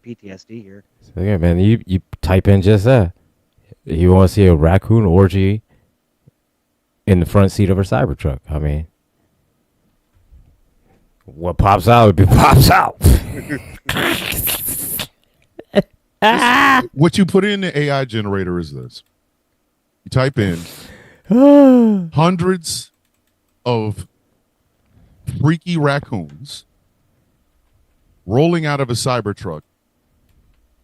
PTSD here. So yeah, man, you type in just that. You want to see a raccoon orgy in the front seat of a Cybertruck? I mean, what pops out? It pops out. What you put in the AI generator is this. You type in hundreds of freaky raccoons rolling out of a Cybertruck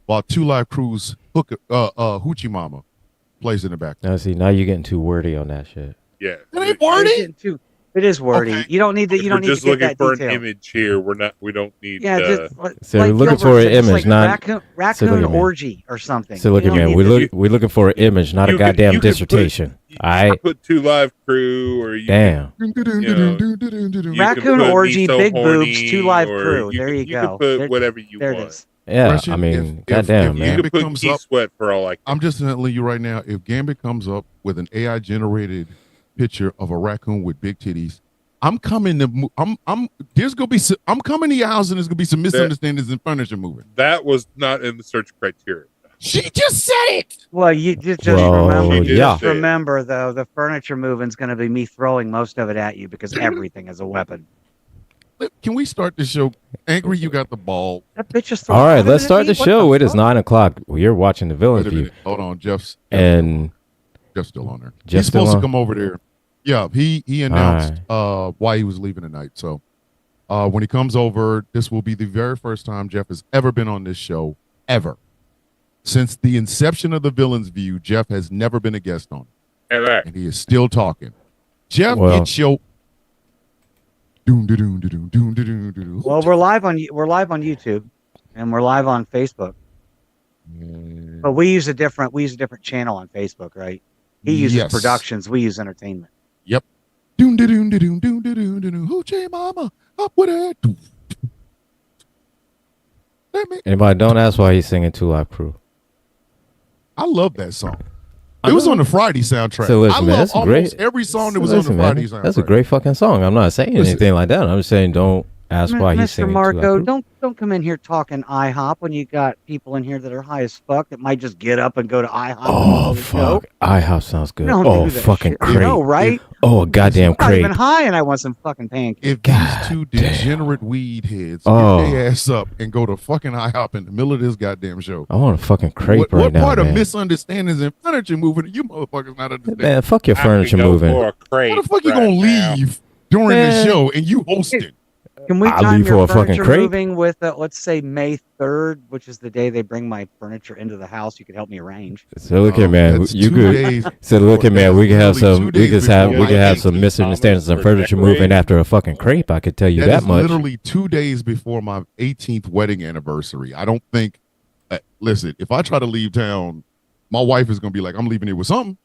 while Two Live Crew's Hoochie Mama plays in the back. Now see, now you're getting too wordy on that shit. Yeah. That ain't wordy. It is wordy. Okay. You don't need to. You don't We're need just to get looking that for detail. an image here. We don't need. Yeah, just So we're looking for an image, not raccoon orgy or something. So look at me. We're looking for an image, not a goddamn dissertation. I put Two Live Crew or damn. Raccoon orgy, big boobs, Two Live or Crew. There you go. You can put whatever you there want. It is. Yeah, Question, I mean, if goddamn, man. You can put Key Sweat for all like. I'm just telling you right now, if Gambit comes up with an AI generated picture of a raccoon with big titties, I'm coming to I'm coming to your house and there's gonna be some misunderstandings and furniture moving. That was not in the search criteria. She just said it. Well, you just remember though, the furniture moving's going to be me throwing most of it at you because everything is a weapon. Can we start the show? Angry, you got the ball. That bitch is all right, let's start the show. It is 9:00. You're watching the Villains View. Hold on, Jeff's still on there. Jeff's He's supposed to come over there. Yeah, he announced why he was leaving tonight. So when he comes over, this will be the very first time Jeff has ever been on this show, ever. Since the inception of the Villains View, Jeff has never been a guest on it. And he is still talking. Jeff, it's your... Well, we're live on YouTube and we're live on Facebook. But we use a different channel on Facebook, right? He uses productions, we use entertainment. Yep. Hoochie Mama, up with it. Anybody don't ask why he's singing Two Live Crew. I love that song. It was on the Friday soundtrack. So listen, man, that's almost every song that was on the Friday soundtrack. That's a great fucking song. I'm not saying anything like that. I'm just saying don't ask why he's singing. Mr. Marco, don't come in here talking IHOP when you got people in here that are high as fuck that might just get up and go to IHOP. Oh fuck, IHOP sounds good. Oh fucking shit. crate. You know, right? Oh, a goddamn crate. I'm not even high and I want some fucking pancakes. If these two degenerate weed heads get their ass up and go to fucking IHOP in the middle of this goddamn show. I want a fucking crepe right now, What part man. of misunderstandings and furniture moving you motherfuckers not understanding? Man, fuck your furniture moving. How the fuck you gonna leave during the show and you hosted? Can we I'll time leave your for a fucking furniture crepe. moving with, let's say, May 3rd, which is the day they bring my furniture into the house? You could help me arrange. So look at man, that's you 2 could. days. So look at man, we can have literally some. 2 We days can have before some misunderstandings and furniture moving decorating. after a fucking crepe. I could tell you That that is much. literally 2 days before my 18th wedding anniversary. I don't think. Listen, if I try to leave town, my wife is gonna be like, "I'm leaving here with something."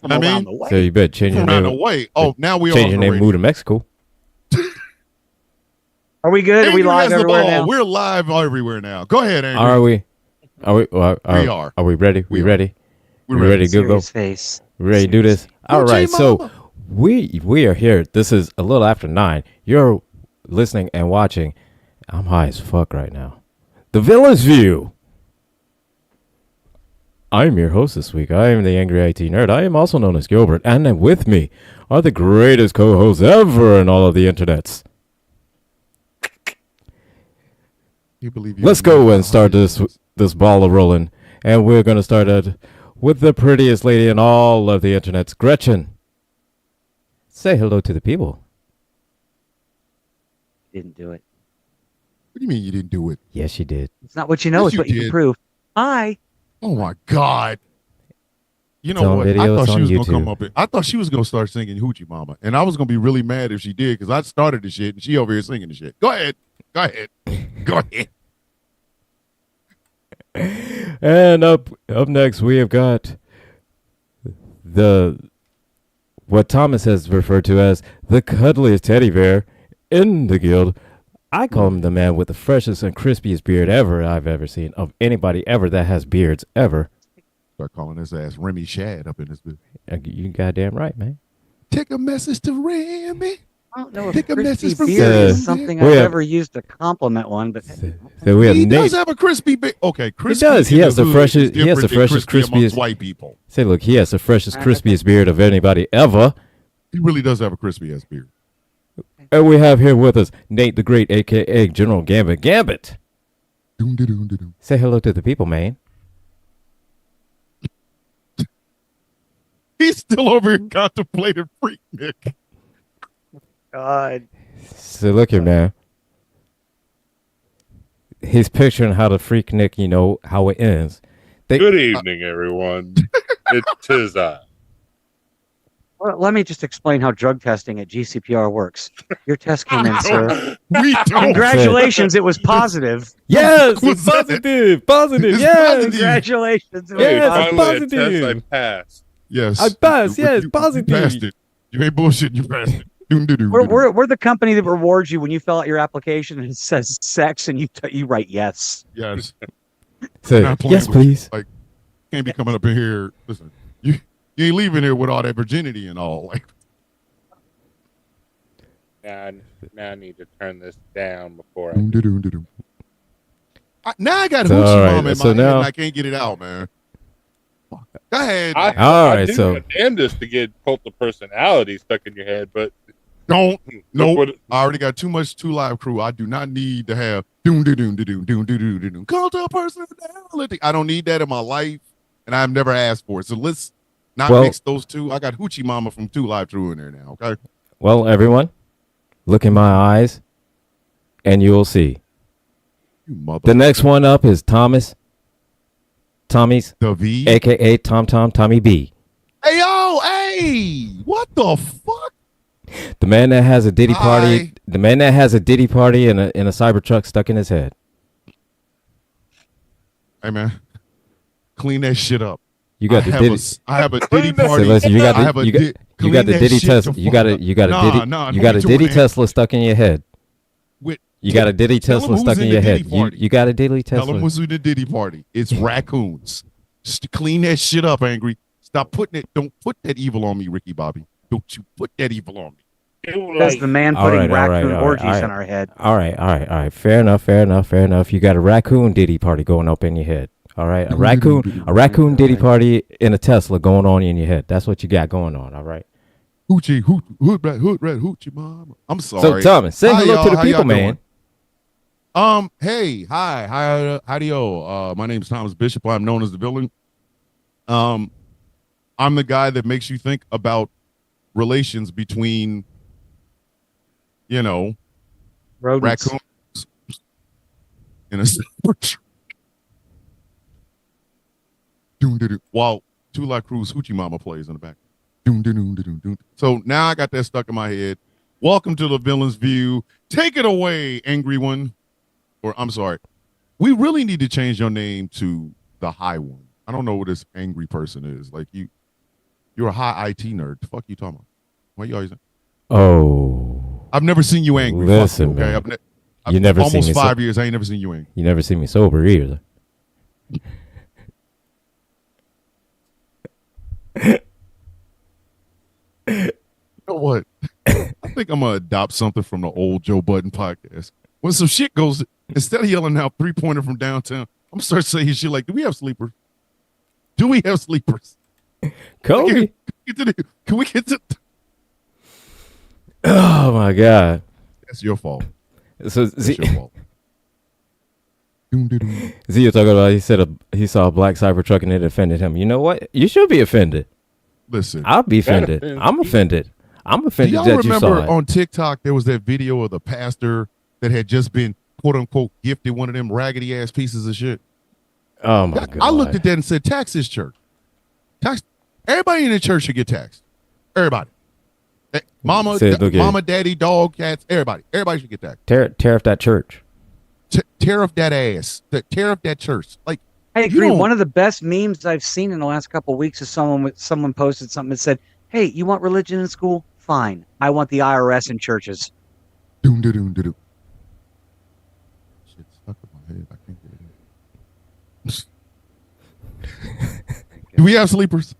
I mean, So you better change your around the name. way. Oh, now we Change on your the name, radio. move to Mexico. Are we good? Are we Andrew live has the everywhere ball. now? We're live everywhere now. Go ahead, Andrew. Are we? We are. Are we ready? We ready? We're We ready to go? Serious face. We ready to do this? All Hoochie right. So Mama. we are here. This is a little after 9. You're listening and watching. I'm high as fuck right now. The Villains View. I'm your host this week. I am the Angry IT Nerd. I am also known as Gilbert. And then with me are the greatest co-hosts ever in all of the internets. You believe you Let's go and start this ball a rolling. And we're going to start it with the prettiest lady in all of the internets, Gretchen. Say hello to the people. Didn't do it. What do you mean you didn't do it? Yes, she did. It's not what you know, Yes, it's you what you did. can prove. Hi. Oh my God. You know It's on what? video, I it's thought she on was gonna YouTube. come up. I thought she was gonna start singing Hoochie Mama, and I was gonna be really mad if she did because I started the shit and she over here singing the shit. Go ahead. Go ahead. Go ahead. And up next we have got what Thomas has referred to as the cuddliest teddy bear in the guild. I call him the man with the freshest and crispiest beard ever I've ever seen of anybody ever that has beards ever. Start calling his ass Remy Shad up in this bitch. You goddamn right, man. Take a message to Remy. I don't know if Pick a crispy message from beard Gary. is something I've ever used to compliment one, but So we have He Nate. does have a crispy beard. Okay, crispy. He does. He has the freshest. He has the freshest, crispiest crispiest. white people. Say, look, he has the freshest, crispiest beard of anybody ever. He really does have a crispy ass beard. And we have here with us Nate the Great, aka General Gambit. Gambit. Say hello to the people, man. He's still over here contemplating freak Nick. God. So look here, man. He's picturing how the freak Nick, you know, how it ends. Good evening, everyone. It is I. Well, let me just explain how drug testing at GCPR works. Your test came in, sir. We don't. Congratulations, it was positive. Yes, it's positive. Positive. It's Yes. positive. Congratulations. It was Yes, positive. Finally, positive. a test I passed. Yes. I passed. Yes, You positive. passed it. You ain't bullshit. You passed it. We're the company that rewards you when you fill out your application and it says sex and you write yes. Yes. Say, Not playing yes, with you. please. Like, can't be coming up in here. Listen, you ain't leaving here with all that virginity and all. Like, Now I need to turn this down before I. Now I got So, hoochie all right, mama in so my now- head and I can't get it out, man. Go ahead. All right, do so- my damnedest to get cult of personality stuck in your head, but Don't. look Nope. what- I already got too much 2 Live Crew. I do not need to have doom. Call to a personality. I don't need that in my life, and I've never asked for it. So let's not mix those two. I got Hoochie Mama from 2 Live Crew in there now. Okay. Well, everyone, look in my eyes, and you will see. You mother. The next one up is Tommy's, The V. aka Tommy B. Hey yo, hey! What the fuck? The man that has a Diddy Hi. party. The man that has a Diddy party in a Cybertruck stuck in his head. Hey man, clean that shit up. You got the Diddy. I have a Diddy So party. listen, you got I have the a you got, di- you clean got the that Diddy shit Tesla. the You got a fuck you got a up. Diddy. Nah, You got a don't be Diddy doing that. Tesla stuck in your head. With- You got a Diddy Tell Tesla him stuck who's in in your the head. Diddy party. You got a Diddy Tell them Tesla. who's in the Diddy party. It's raccoons. Just clean that shit up, Angry. Stop putting it. Don't put that evil on me, Ricky Bobby. Don't you put that evil on me. That's the man All putting right, all right, raccoon all right, orgies all right. in our head. All right. Fair enough. You got a raccoon Diddy party going up in your head. All right, a raccoon Diddy party in a Tesla going on in your head. That's what you got going on. All right. Hoochie, hood rat, hoochie mama. I'm sorry. So Thomas, say Hi, hello y'all. to the How y'all people, man. doing? Hey, hi, howdy-o. My name's Thomas Bishop. I'm known as the villain. I'm the guy that makes you think about relations between, Rodents. raccoons in a Cybertruck. While 2 Live Crew's Hoochie Mama plays in the back. So now I got that stuck in my head. Welcome to the Villain's View. Take it away, angry one. Or I'm sorry. We really need to change your name to the high one. I don't know what this angry person is. Like you're a high IT nerd. The fuck you talking about? What you always saying? Oh, I've never seen you angry. Listen, Fuck you, okay? man. I've never seen almost me 5 years. I ain't never seen you angry. you never see me sober either. You know what? I think I'm gonna adopt something from the old Joe Budden podcast. When some shit goes, instead of yelling out 3-pointer from downtown, I'm gonna start saying shit like, "Do we have sleepers? Do we have sleepers? Kobe. Can we get to?" Oh my God. That's your fault. So That's Z, your fault. Z, you're talking about. He said he saw a black Cybertruck and it offended him. You know what? You should be offended. Listen, I'll be offended. I'm offended. I'm do offended y'all that you saw remember it. on TikTok there was that video of the pastor that had just been quote unquote gifted one of them raggedy ass pieces of shit? Oh my God. I looked at that and said, "Tax this church. Tax everybody in the church should get taxed. Everybody, mama, mama, daddy, dog, cats, everybody should get taxed. Tariff that church. Tariff that ass. Tariff that church. Like I agree. One of the best memes I've seen in the last couple of weeks is someone posted something that said, "Hey, you want religion in school? Fine. I want the IRS in churches." Shit stuck in my head. I can't get it. Do we have sleepers?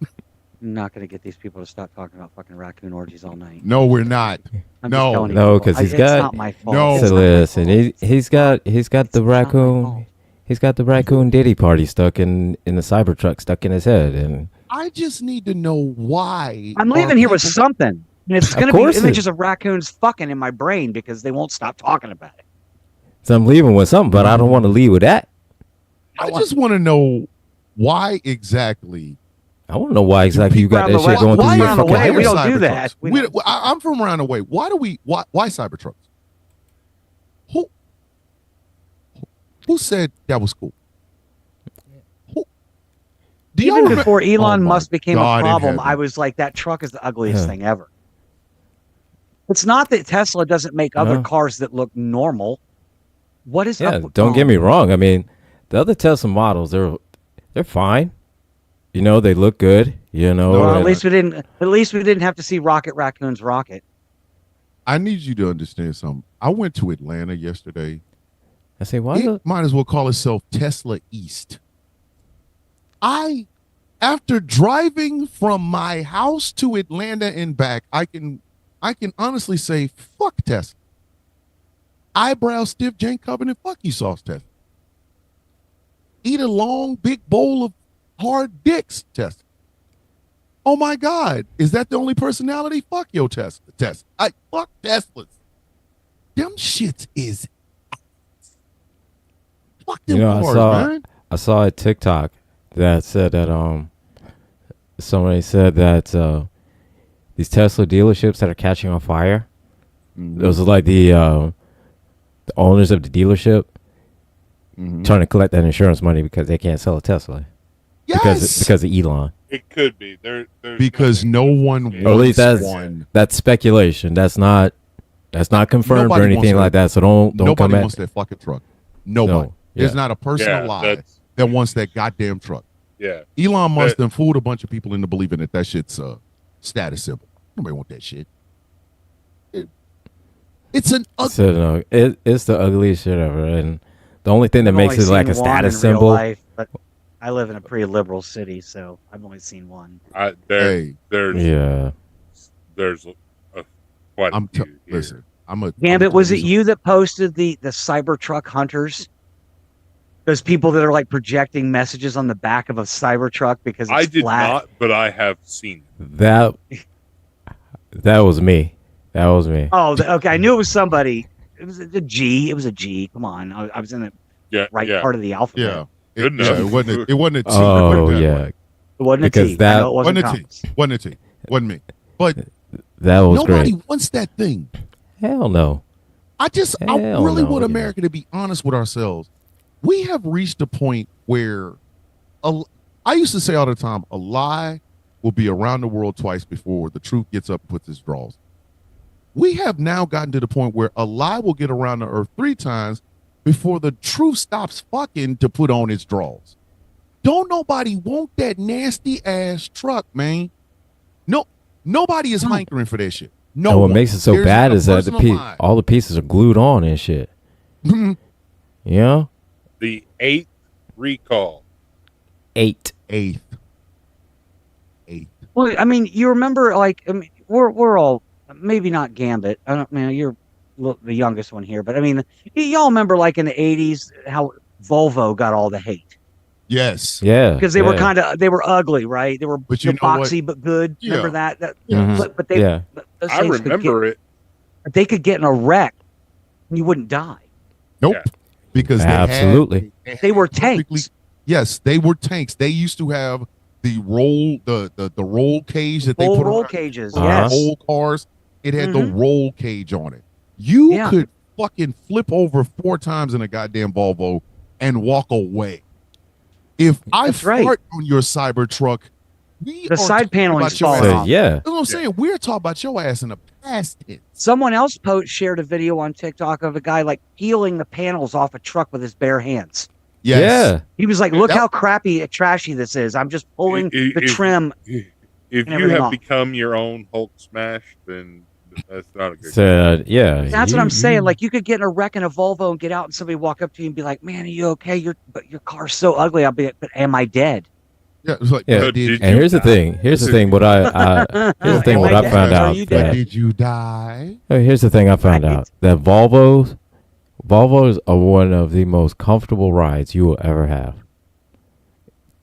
I'm not going to get these people to stop talking about fucking raccoon orgies all night. No, we're not. I'm just telling you No, people. because he's It's got. not my fault. No. It's So not my listen, fault. he's got the It's not my raccoon. fault. He's got the raccoon Diddy party stuck in the Cybertruck stuck in his head, and I just need to know why. I'm leaving here with people- something. And it's Of going to course be it- images of raccoons fucking in my brain because they won't stop talking about it. so I'm leaving with something, but I don't want to leave with that. I just want to know why exactly. I want to know why exactly you got people that around shit the going way- through why your around the fucking way head. we don't do that. We don't. I'm from around the way. Why Cybertrucks? Who said that was cool? Do y'all Even remember- before Elon Oh my Musk became God a in problem, heaven. I was like, that truck is the ugliest Yeah. thing ever. It's not that Tesla doesn't make other No. cars that look normal. What is Yeah, up with don't get me wrong. I mean, the other Tesla models, they're fine. You know, they look good. You know, Well, at and- least we didn't have to see Rocket Raccoon's rocket. I need you to understand something. I went to Atlanta yesterday. I say, why? It might as well call itself Tesla East. After driving from my house to Atlanta and back, I can honestly say, fuck Tesla. Eyebrow stiff, Jane Covenant, fuck you, sauce Tesla. Eat a long, big bowl of hard dicks, Tesla. Oh my God, is that the only personality? Fuck yo, Tesla. I fuck Teslas. Them shits is fuck them You know, cars, man. I saw a TikTok that said that somebody said that these Tesla dealerships that are catching on fire, those are like the owners of the dealership trying to collect that insurance money because they can't sell a Tesla Yes, because of Elon. It could be. There's because nothing- no one Or Or at wants least that's one. that's speculation. That's not confirmed Nobody or anything wants like that. So don't Nobody come wants at. that fucking truck. Nobody. No, There's yeah. not a person Yeah, alive that's- that wants that goddamn truck. Yeah. Elon Musk That- done fooled a bunch of people into believing that shit's a status symbol. Nobody want that shit. It's an ugly. So no, it's the ugliest shit ever, and the only thing that I've makes only it like a seen one status in real symbol. life, but I live in a pretty liberal city, so I've only seen one. Hey, Yeah, There's a quite a I'm few here. listen. Gambit, was it you that posted the Cybertruck hunters? Those people that are like projecting messages on the back of a Cybertruck because it's I did flat. not, but I have seen it. that was me. That was me. Oh, okay. I knew it was somebody. It was a G. It was a G. Come on, I was in the Yeah. right yeah. part of the alphabet. Yeah. Good Yeah, enough. it wasn't a T. Oh Put it that yeah, way. It wasn't Because a T. that- I know it wasn't Wasn't a T. Thomas. Wasn't a T. Wasn't me. But that was nobody great. wants that thing. Hell no. I Hell really no, want you America to be honest with ourselves. We have reached a point where I used to say all the time, a lie will be around the world twice before the truth gets up and puts its draws. We have now gotten to the point where a lie will get around the earth 3 times before the truth stops fucking to put on its draws. Don't nobody want that nasty ass truck, man. No, nobody is hankering for that shit. No. And what one. makes it so There's bad not a is that person alive. all the pieces are glued on and shit. You know, The 8th recall. 8. Eighth. Well, I mean, you remember, like, I mean, we're all maybe not Gambit. I don't, man, you're the youngest one here, but I mean, y'all remember, like in the '80s, how Volvo got all the hate Yes. Yeah, because they were they were ugly, right? They were But you know what? boxy but good. Yeah. Remember that? Mhm. But they, Yeah. but those I things could remember it. they could get in a wreck and you wouldn't die. Nope. Yeah. Because Absolutely. They were perfectly- tanks. Yes, they were tanks. They used to have the roll roll cage that they Full put roll on cages. Uh-huh. Yes. old cars. It had the Mhm. roll cage on it. You Yeah. could fucking flip over 4 times in a goddamn Volvo and walk away. If I That's right. fart on your Cybertruck, we The are side talking paneling's about your falling ass. So, off. yeah. That's what I'm saying. We're talking about your ass in the past tense. Someone else shared a video on TikTok of a guy like peeling the panels off a truck with his bare hands. Yes. Yeah. He was like, "Look That- how crappy, trashy this is. I'm just pulling the If- trim." If And you everything have off. become your own Hulk smash, then that's not a good. So yeah. That's what you- I'm saying. Like, you could get in a wreck in a Volvo and get out, and somebody walk up to you and be like, "Man, are you okay? Your car's so ugly." I'll be like, "But am I dead?" Yeah, it's like, Yeah. Did And you here's the die? thing. Here's the thing. What I found out. Did you die? Here's the thing I found out. That Volvos are one of the most comfortable rides you will ever have.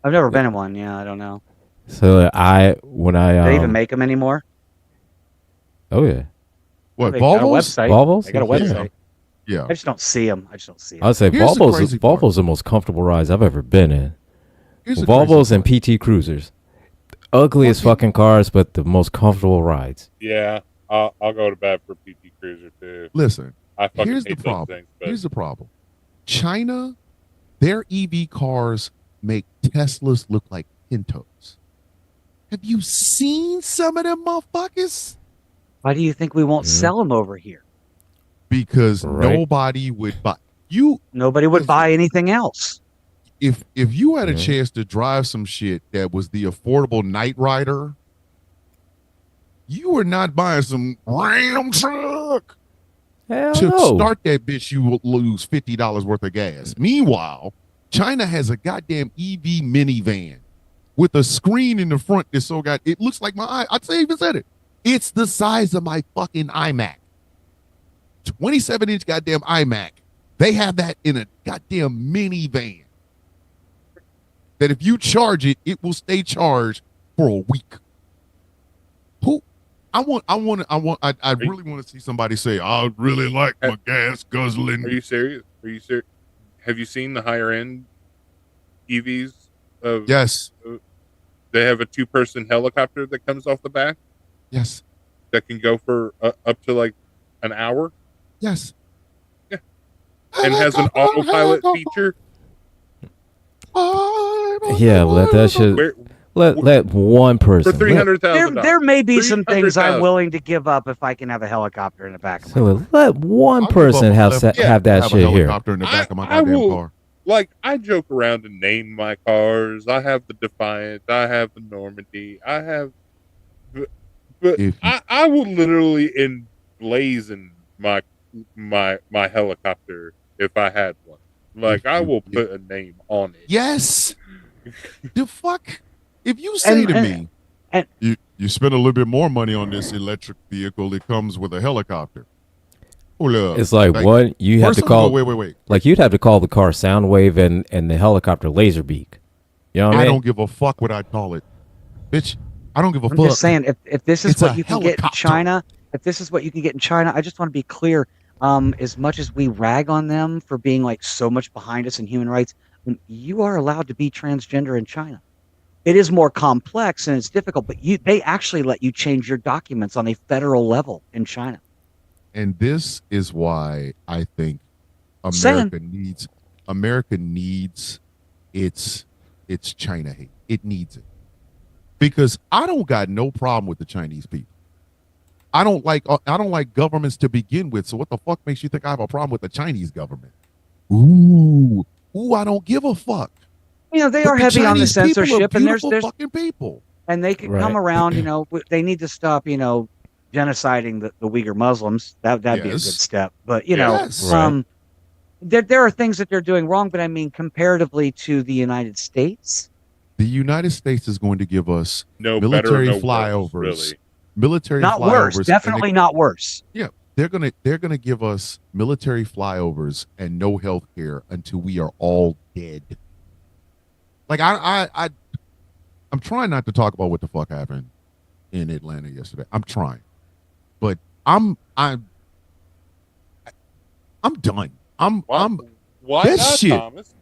I've never been in one. Yeah, I don't know. So Do they even make them anymore? Oh yeah. What, They got a Volvos? website. Volvos? They got a website. Yeah. I just don't see them. I'd say Here's the crazy part. Volvos are the most comfortable rides I've ever been in. Here's the Volvos crazy and PT Cruisers. Ugly as fucking cars, but the most comfortable rides. Yeah, I'll go to bat for PT Cruiser too. Listen, I fucking here's the hate those problem. things. But Here's the problem. China, their EV cars make Teslas look like Pintos. Have you seen some of them motherfuckers? Why do you think we won't sell them over here? Because Right. nobody would buy you. Nobody would buy anything else. If you had a chance to drive some shit that was the affordable Night Rider, you were not buying some random truck. Hell To no. start that bitch, you will lose $50 worth of gas. Meanwhile, China has a goddamn EV minivan with a screen in the front that's so it looks like my eye. I'd say even said it. It's the size of my fucking iMac. 27-inch goddamn iMac. They have that in a goddamn minivan. That if you charge it, it will stay charged for a week. I really want to see somebody say, I really like my gas guzzling. Are you serious? Have you seen the higher end EVs? Yes. They have a 2-person helicopter that comes off the back. Yes. That can go for up to like an hour. Yes. Yeah. And has an autopilot feature. Yeah, let that shit. Let one person. For $300,000. There may be some things I'm willing to give up if I can have a helicopter in the back of my car. Let one person have that shit here. Helicopter in the back of my goddamn car. Like, I joke around and name my cars. I have the Defiant. I have the Normandy. I have, but I will literally emblazon my helicopter if I had one. Like, I will put a name on it. Yes. The fuck. If you say to me, you spend a little bit more money on this electric vehicle, it comes with a helicopter. It's like what you have to call. Wait. Like you'd have to call the car Soundwave and the helicopter Laserbeak. You know what I mean? don't give a fuck what I call it, bitch. I don't give a fuck. I'm just saying, if this is what you can get in helicopter. China, I just want to be clear. As much as we rag on them for being like so much behind us in human rights, you are allowed to be transgender in China. It is more complex and it's difficult, but they actually let you change your documents on a federal level in China. And this is why I think America needs its China hate. It needs it. Because I don't got no problem with the Chinese people. I don't like governments to begin with. So what the fuck makes you think I have a problem with the Chinese government? Ooh, I don't give a fuck. You know, they are heavy on the censorship, and there's fucking people, and they can come around. You know, they need to stop. You know, genociding the Uyghur Muslims. That'd be a good step. But you know, there are things that they're doing wrong. But I mean, comparatively to the United States, the United States is going to give us military flyovers. Worse, really. Military not flyovers. Worse. Definitely not worse. Yeah, they're gonna give us military flyovers and no health care until we are all dead. Like I'm trying not to talk about what the fuck happened in Atlanta yesterday. I'm trying, but I'm done. Why that not, shit Thomas?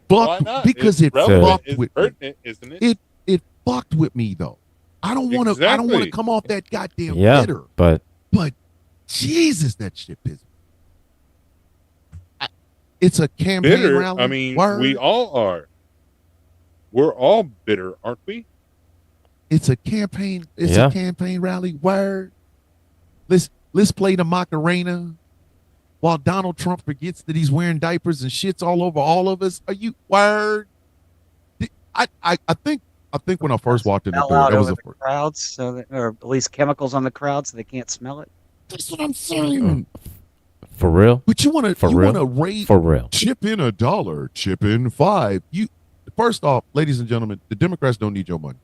because it fucked with me. Isn't it? It fucked with me though. I don't want to come off that goddamn bitter. But Jesus, that shit pisses me. It's a campaign bitter. rally. I mean, we all are. We're all bitter, aren't we? It's a campaign. It's a campaign rally. Word. Let's play the Macarena while Donald Trump forgets that he's wearing diapers and shits all over all of us. Are you word? I think when I first walked in the door, that was the crowds, or at least chemicals on the crowd, so they can't smell it. That's what I'm saying. For real? But you want to rate for real? Chip in $1, chip in $5. first off, ladies and gentlemen, the Democrats don't need your money.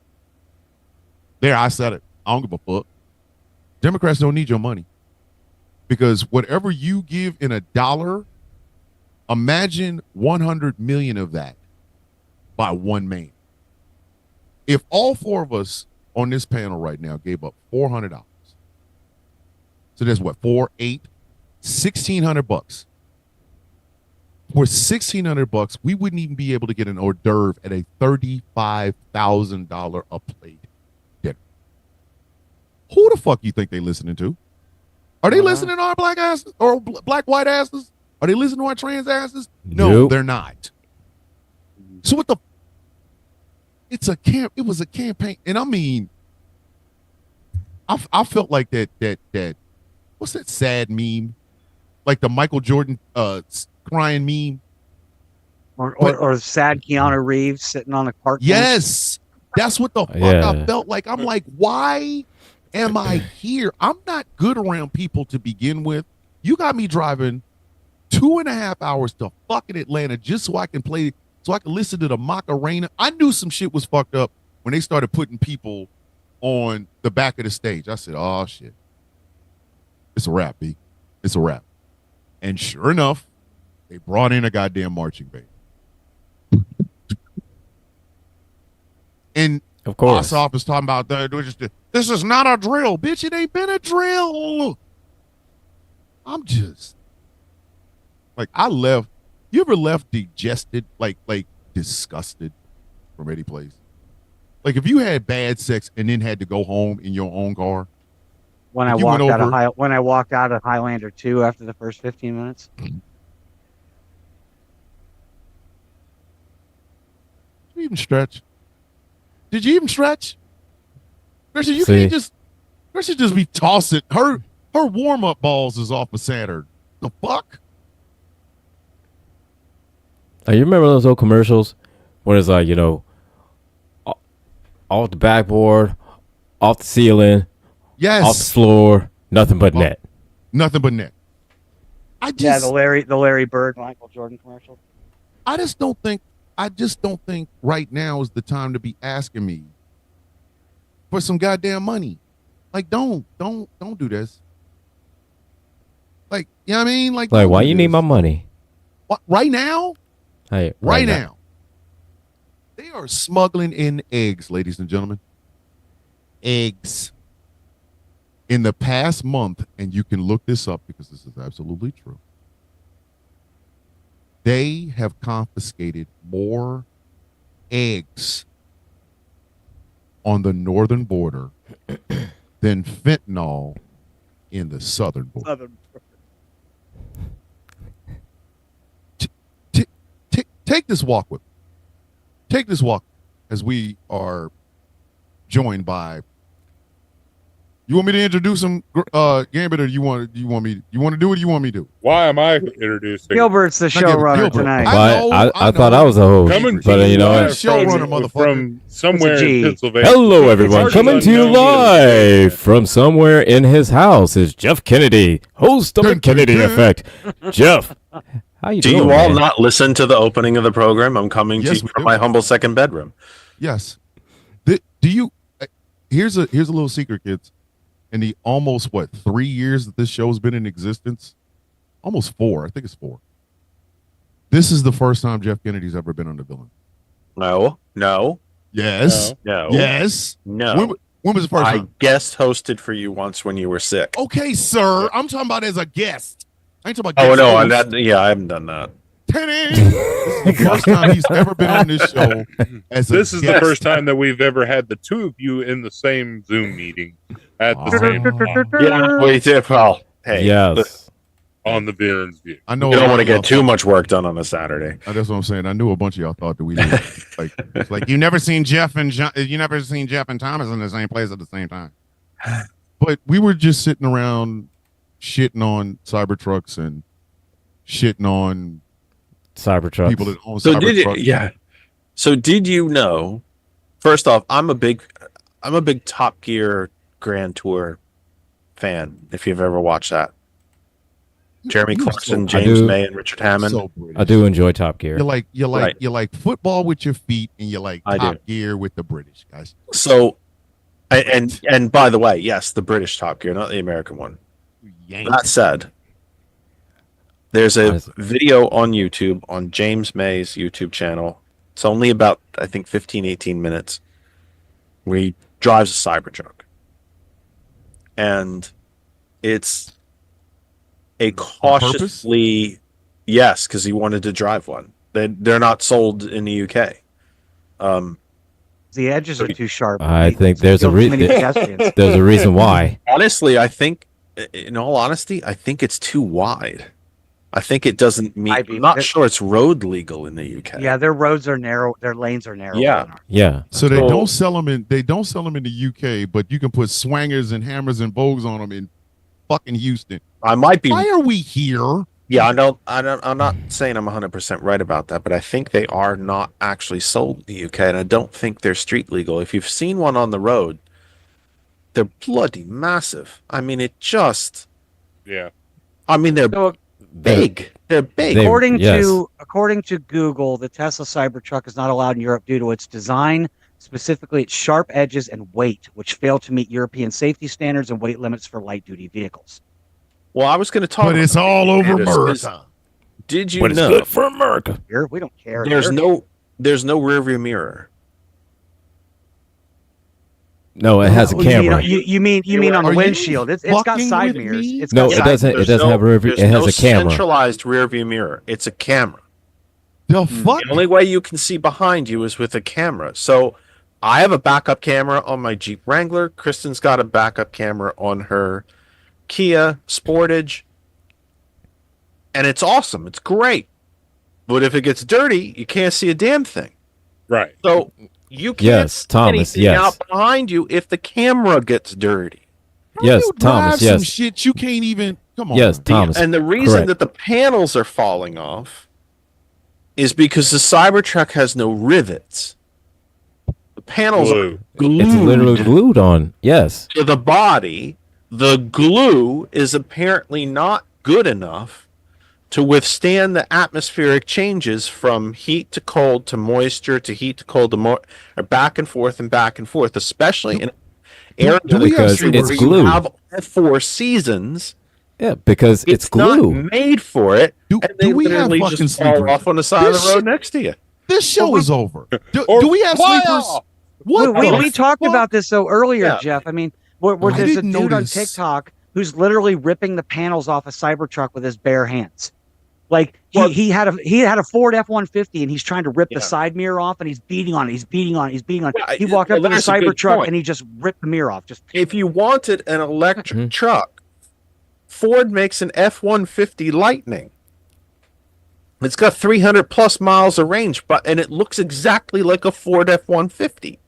There, I said it. I don't give a fuck. Democrats don't need your money. Because whatever you give in a dollar, imagine 100 million of that by one man. If all four of us on this panel right now gave up $400, so there's what, 4, 8, $1,600. For $1,600, we wouldn't even be able to get an hors d'oeuvre at a $35,000 a plate dinner. Who the fuck you think they listening to? Are they listening to our black asses or black white asses? Are they listening to our trans asses? No, Nope. they're not. So what the? It was a campaign, and I mean, I felt like that. What's that sad meme? Like the Michael Jordan crying meme, or sad Keanu Reeves sitting on a park bench. Yes, that's what the fuck I felt like. I'm like, why am I here? I'm not good around people to begin with. You got me driving 2.5 hours to fucking Atlanta just so I can listen to the Macarena. I knew some shit was fucked up when they started putting people on the back of the stage. I said, oh shit, it's a wrap, B. It's a wrap. And sure enough, they brought in a goddamn marching band. And of course, Ossoff is talking about this is not a drill, bitch. It ain't been a drill. I'm just like, I left. You ever left degested, like disgusted from any place? Like if you had bad sex and then had to go home in your own car. When I walked out of Highlander 2 after the first 15 minutes. Did you even stretch? Christian, you can't just Christian just be tossing. Her warm-up balls is off of Saturn. The fuck? You remember those old commercials where it's like, off the backboard, off the ceiling, yes, off the floor, nothing but net. Nothing but net. The Larry Bird Michael Jordan commercial. I just don't think right now is the time to be asking me for some goddamn money. Like, don't do this. Like, you know what I mean? Like why you need my money? What, right now? Hey, right now. They are smuggling in eggs, ladies and gentlemen. Eggs. In the past month, and you can look this up because this is absolutely true. They have confiscated more eggs on the northern border than fentanyl in the southern border. Take this walk with me. Take this walk as we are joined by. You want me to introduce him, Gambit, or you want to do what you want me to do? Why am I introducing? Gilbert's the showrunner tonight. I thought I was a host, but showrunner, motherfucker, from somewhere in Pennsylvania. Hello, everyone. Coming to you live from somewhere in his house is Jeff Kennedy, host of the Kennedy Effect. Jeff, how you doing? Do you all not listen to the opening of the program? I'm coming to you from my humble second bedroom. Yes. Do you? Here's a little secret, kids. In the almost 3 years that this show's been in existence, almost 4, I think it's 4. This is the first time Jeff Kennedy's ever been on the villain. No. Yes. No. Yes. No. When was the first time? I guest hosted for you once when you were sick. Okay, sir. I'm talking about as a guest. I ain't talking about. Oh no, I haven't done that. This is the first time he's ever been on this show. This is the first time that we've ever had the two of you in the same Zoom meeting at the same time. Yeah, we did. Well, hey, yes, on the Villain's View. I know you don't want to get too much work done on a Saturday. That's what I'm saying. I knew a bunch of y'all thought that we did. like you never seen Jeff and Thomas in the same place at the same time. But we were just sitting around shitting on Cybertrucks and shitting on Cybertrucks. People that own Cybertrucks. So did you know? First off, I'm a big Top Gear Grand Tour fan. If you've ever watched that, Jeremy You're Clarkson, so- James May, and Richard Hammond. So British. I do enjoy Top Gear. You like football with your feet, and you like I Top do. Gear with the British guys. So, and by the way, yes, the British Top Gear, not the American one. That said, there's a video on YouTube, on James May's YouTube channel. It's only about, I think, 15, 18 minutes, where he drives a Cybertruck. And it's a cautiously, yes, because he wanted to drive one. They're not sold in the UK. The edges are too sharp. I think there's a reason why. Honestly, I think, in all honesty, I think it's too wide. I think it doesn't meet. I'm not sure it's road legal in the UK. Yeah, their roads are narrow. Their lanes are narrow. Yeah. So they don't sell them in. They don't sell them in the UK, but you can put swangers and hammers and bows on them in fucking Houston. I might be. Why are we here? Yeah, I don't. I'm not saying I'm 100% right about that, but I think they are not actually sold in the UK, and I don't think they're street legal. If you've seen one on the road, they're bloody massive. I mean, it just. Yeah. I mean, they're big. They're big. According to Google, the Tesla Cybertruck is not allowed in Europe due to its design, specifically its sharp edges and weight, which fail to meet European safety standards and weight limits for light-duty vehicles. Well, I was going to talk. But it's all over America. Did you But it's know? good for America. Here, we don't care. There's no rear view mirror. No, it has a camera. You mean on the windshield? It's got side mirrors. It doesn't have rear view. It has a camera. Centralized rear view mirror. It's a camera. The fuck? The only way you can see behind you is with a camera. So I have a backup camera on my Jeep Wrangler. Kristen's got a backup camera on her Kia Sportage. And it's awesome. It's great. But if it gets dirty, you can't see a damn thing. Right. So you can't see anything out behind you if the camera gets dirty. Yes, Thomas. Yes. Some shit you can't even. Come on. Yes, Thomas. And the reason that the panels are falling off is because the Cybertruck has no rivets. The panels are glued. It's literally glued on. Yes. To the body. The glue is apparently not good enough to withstand the atmospheric changes from heat to cold to moisture to heat to cold to back and forth, especially in areas because it's glue. You have all 4 seasons. Yeah, because it's glue. Not made for it. Do we have fucking just fall off on the side of the road next to you? This show is over. Do we have sleepers? We talked about this earlier, Jeff. I mean, where there's a dude on TikTok who's literally ripping the panels off a Cybertruck with his bare hands. Like he had a Ford F-150 and he's trying to rip the side mirror off and he's beating on it. Yeah, he walked up to the Cybertruck and he just ripped the mirror off. If you wanted an electric truck, Ford makes an F-150 Lightning. It's got 300 plus miles of range, and it looks exactly like a Ford F-150.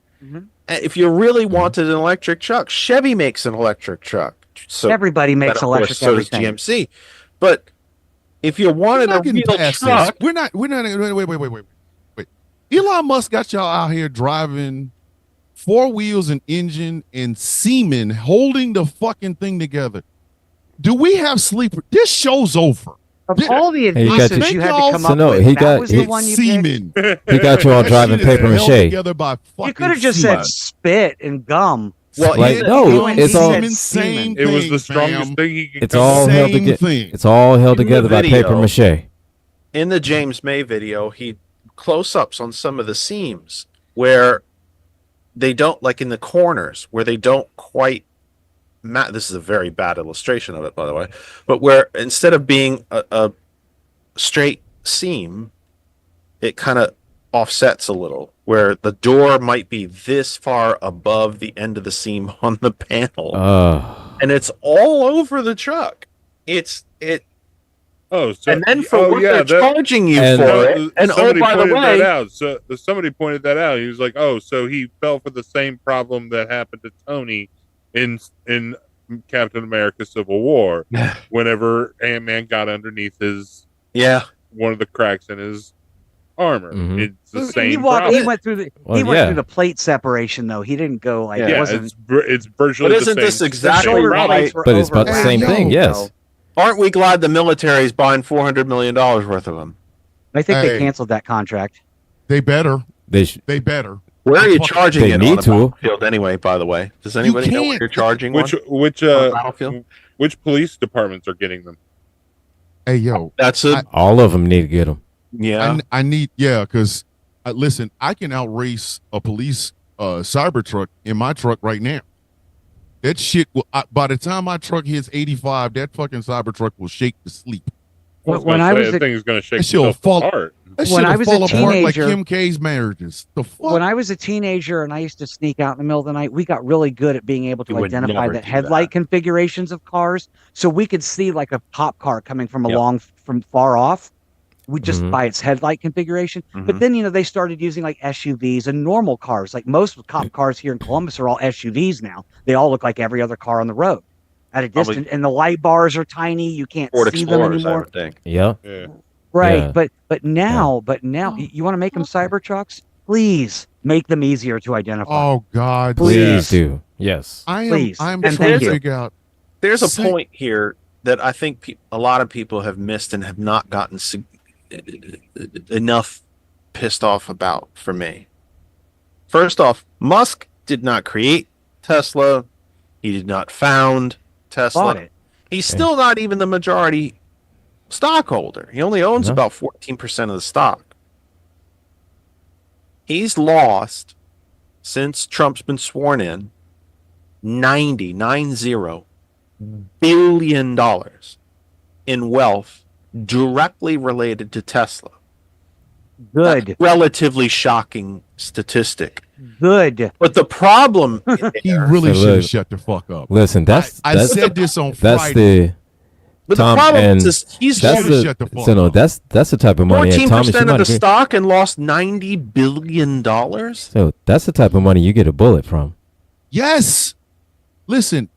If you really wanted an electric truck, Chevy makes an electric truck. So everybody makes electric everything. So does GMC. But if you wanted a real truck, we're not. Wait. Elon Musk got y'all out here driving 4 wheels and engine and semen holding the fucking thing together. Do we have sleeper? This show's over. Of all the adhesives you had to come up with, that was the one you semen. He got you all driving paper mache. You could have just said spit and gum. Well, it's all same. It was the strongest thing he could. It's all held together. It's all held together by paper mache. In the James May video, he close-ups on some of the seams where they don't, like in the corners, where they don't quite. This is a very bad illustration of it, by the way. But where instead of being a straight seam, it kind of offsets a little. Where the door might be this far above the end of the seam on the panel, and it's all over the truck. Oh, and then for what they're charging you for it. And by the way, somebody pointed that out. He was like, "Oh, so he fell for the same problem that happened to Tony in Captain America: Civil War, whenever Ant-Man got underneath his one of the cracks in his armor. It's the same. He went through the plate separation though. He didn't go like it's virtually. But isn't this exactly right? But it's about the same thing. Yes. Aren't we glad the military is buying $400 million worth of them? I think they canceled that contract. They better. They better. Where are you charging it on the to. battlefield anyway, by the way? Does anybody know where you're charging which police departments are getting them? Hey, yo. All of them need to get them. Yeah. I need, because, listen, I can outrace a police Cybertruck in my truck right now. That shit will, by the time my truck hits 85, that fucking Cybertruck will shake to sleep. When I was thing is going to shake itself apart. When I was a teenager, like Kim K's marriages. The fuck? When I was a teenager and I used to sneak out in the middle of the night, we got really good at being able to identify the headlight configurations of cars, so we could see like a cop car coming from from far off. We just by its headlight configuration. But then they started using like SUVs and normal cars. Like most cop cars here in Columbus are all SUVs now. They all look like every other car on the road at a distance, and the light bars are tiny. You can't see them anymore. I would think. Yeah. Right, yeah. but now, you want to make them Cybertrucks? Please make them easier to identify. Oh God, please do. Yes, I'm trying to figure out. There's a point here that I think a lot of people have missed and have not gotten enough pissed off about. For me, first off, Musk did not create Tesla. He did not found Tesla. He's still not even the majority stockholder. He only owns about 14% of the stock. He's lost, since Trump's been sworn in, $90 billion in wealth directly related to Tesla. Good. That's a relatively shocking statistic. Good. But the problem he really should have shut the fuck up. Listen, I said this on Friday. But Tom, the problem is he's that's the type of money. 14% of the stock and lost $90 billion. So that's the type of money you get a bullet from. Yes. Listen,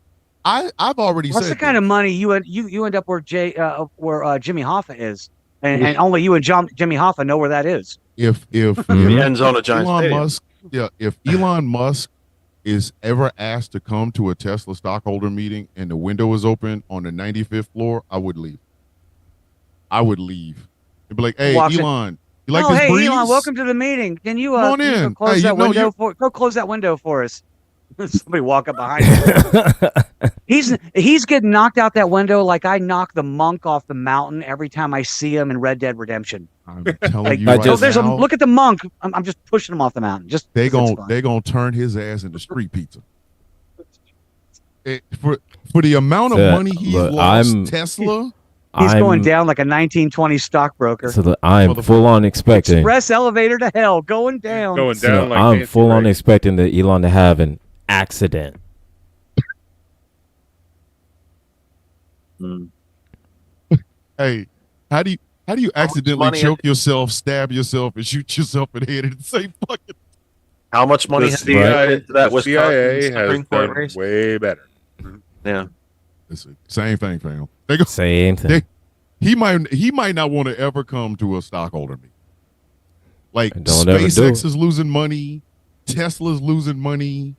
I've already said that's the kind of money you end up where Jimmy Hoffa is, and only you and Jimmy Hoffa know where that is. If the end zone of Giants Elon Musk, if Elon Musk is ever asked to come to a Tesla stockholder meeting and the window is open on the 95th floor, I would leave. It'd be like, hey, Elon, you like this breeze? Elon, welcome to the meeting. Can you come on in. Close that window go close that window for us. Somebody walk up behind him. He's getting knocked out that window like I knock the monk off the mountain every time I see him in Red Dead Redemption. I'm telling you right now. Look at the monk. I'm just pushing him off the mountain. They gonna turn his ass into street pizza. For the amount of money he lost, Tesla. He's going down like a 1920 stockbroker. So I'm full on expecting express elevator to hell, going down. Like I'm full on expecting the Elon to have an accident. Hey, how do you accidentally choke yourself, stab yourself, and shoot yourself in the head at the same fucking? How much money has he put into that? The CIA has done way better. Yeah, same thing, fam. Same thing. He might not want to ever come to a stockholder meeting. Like SpaceX is losing money, Tesla's losing money.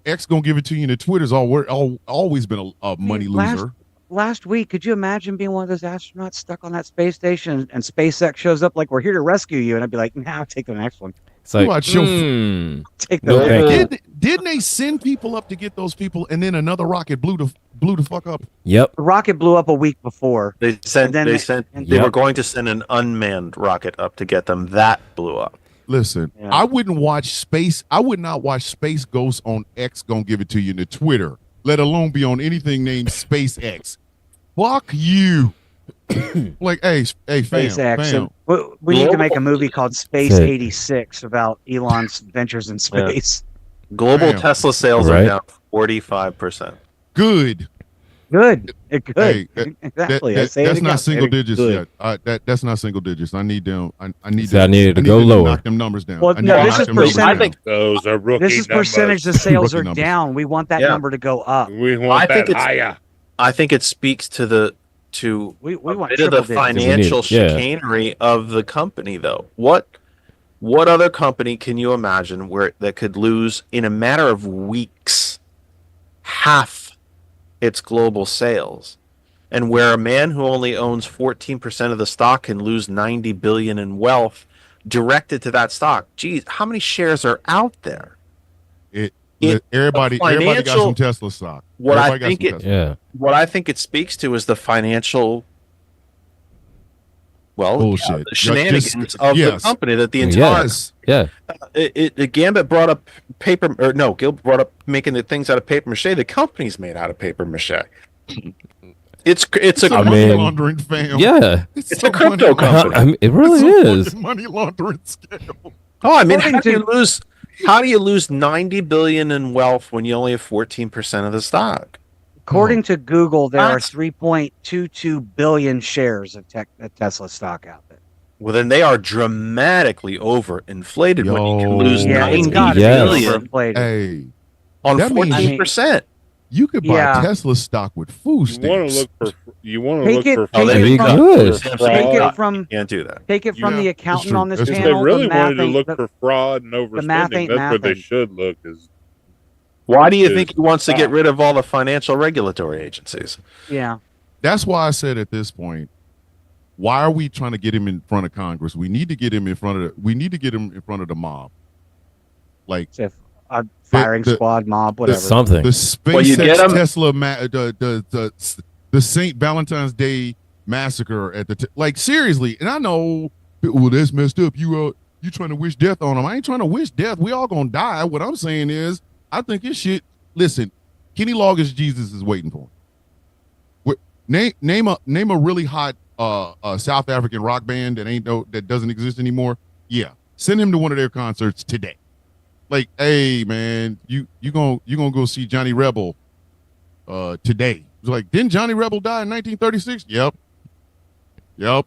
X gonna give it to you, and Twitter's always been a money loser. Last week, could you imagine being one of those astronauts stuck on that space station and SpaceX shows up like, we're here to rescue you, and I'd be like, nah, I'll take the next one. It's like, take the Didn't they send people up to get those people, and then another rocket blew the fuck up? Yep. The rocket blew up a week before. They were going to send an unmanned rocket up to get them. That blew up. Listen, I would not watch Space Ghost on X gonna give it to you in the Twitter, let alone be on anything named SpaceX. Fuck you. Like, hey, fam. We need to make a movie called Space 86 about Elon's ventures in space. Yeah. Global Tesla sales are down 45%. Good. Hey, exactly. That's not single digits yet. That's not single digits. I need them. I needed to go lower. Knock them numbers down. Well, no, this is percentage. I think those are rookie This is percentage. The sales are down. We want that number to go up. We want that higher. I think it speaks to a bit of the financial chicanery of the company, though. What other company can you imagine that could lose in a matter of weeks half its global sales and where a man who only owns 14% of the stock can lose $90 billion in wealth directed to that stock. Geez, how many shares are out there? Everybody got some Tesla stock. What I think it speaks to is the financial bullshit, the shenanigans of the company that the entire Gambit brought up Gil brought up making the things out of paper mache. The company's made out of paper mache. It's a money laundering fam. Yeah, it's a crypto company. It really is money laundering scale. Oh, I mean, how do you lose $90 billion in wealth when you only have 14% of the stock? According to Google, there are 3.22 billion shares of Tesla stock out there. Well, then they are dramatically overinflated when you can lose $90 billion on 14%. You could buy Tesla stock with food stamps. You want to look for can't do that. Take it from the accountant on this channel. If they really wanted to look for fraud and overspending, that's what they should look. Why do you think he wants to get rid of all the financial regulatory agencies? Yeah. That's why I said at this point, why are we trying to get him in front of Congress? We need to get him in front of the mob. Like a firing squad, mob, whatever. Something. The SpaceX Tesla, the St. Valentine's Day massacre at the seriously. And I know, well, that's messed up. You trying to wish death on them? I ain't trying to wish death. We all gonna die. What I'm saying is, I think this shit. Listen, Kenny Loggins Jesus is waiting for him. Name a really hot South African rock band that doesn't exist anymore. Yeah, send him to one of their concerts today. Like, hey man, you gonna go see Johnny Rebel today? It's like, didn't Johnny Rebel die in 1936? Yep. You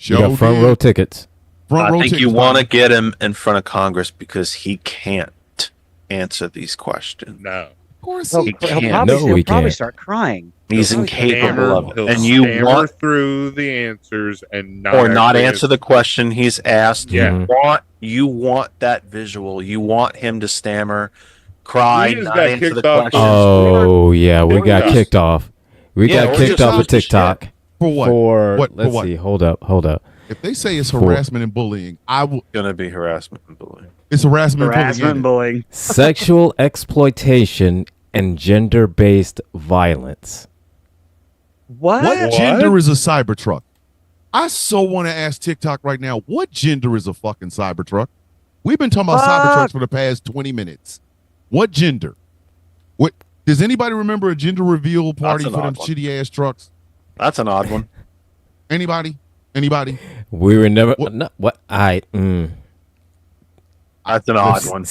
got front row tickets. I think you want to get him in front of Congress because he can't answer these questions. No, of course he can't. He'll probably start crying. He's incapable of it. And you want through the answers and not answer the question he's asked. Yeah. You want that visual. You want him to stammer, cry, not answer the question. Oh yeah, we got kicked off. We got kicked off of TikTok. For what? Let's see. Hold up. If they say it's harassment and bullying, gonna be harassment and bullying. It's harassment and bullying. Sexual exploitation and gender-based violence. What gender is a Cybertruck? I so want to ask TikTok right now, what gender is a fucking Cybertruck? We've been talking about Cybertrucks for the past 20 minutes. What gender? What does anybody remember a gender reveal party for them shitty ass trucks? That's an odd one. Anybody? We were never That's an odd one.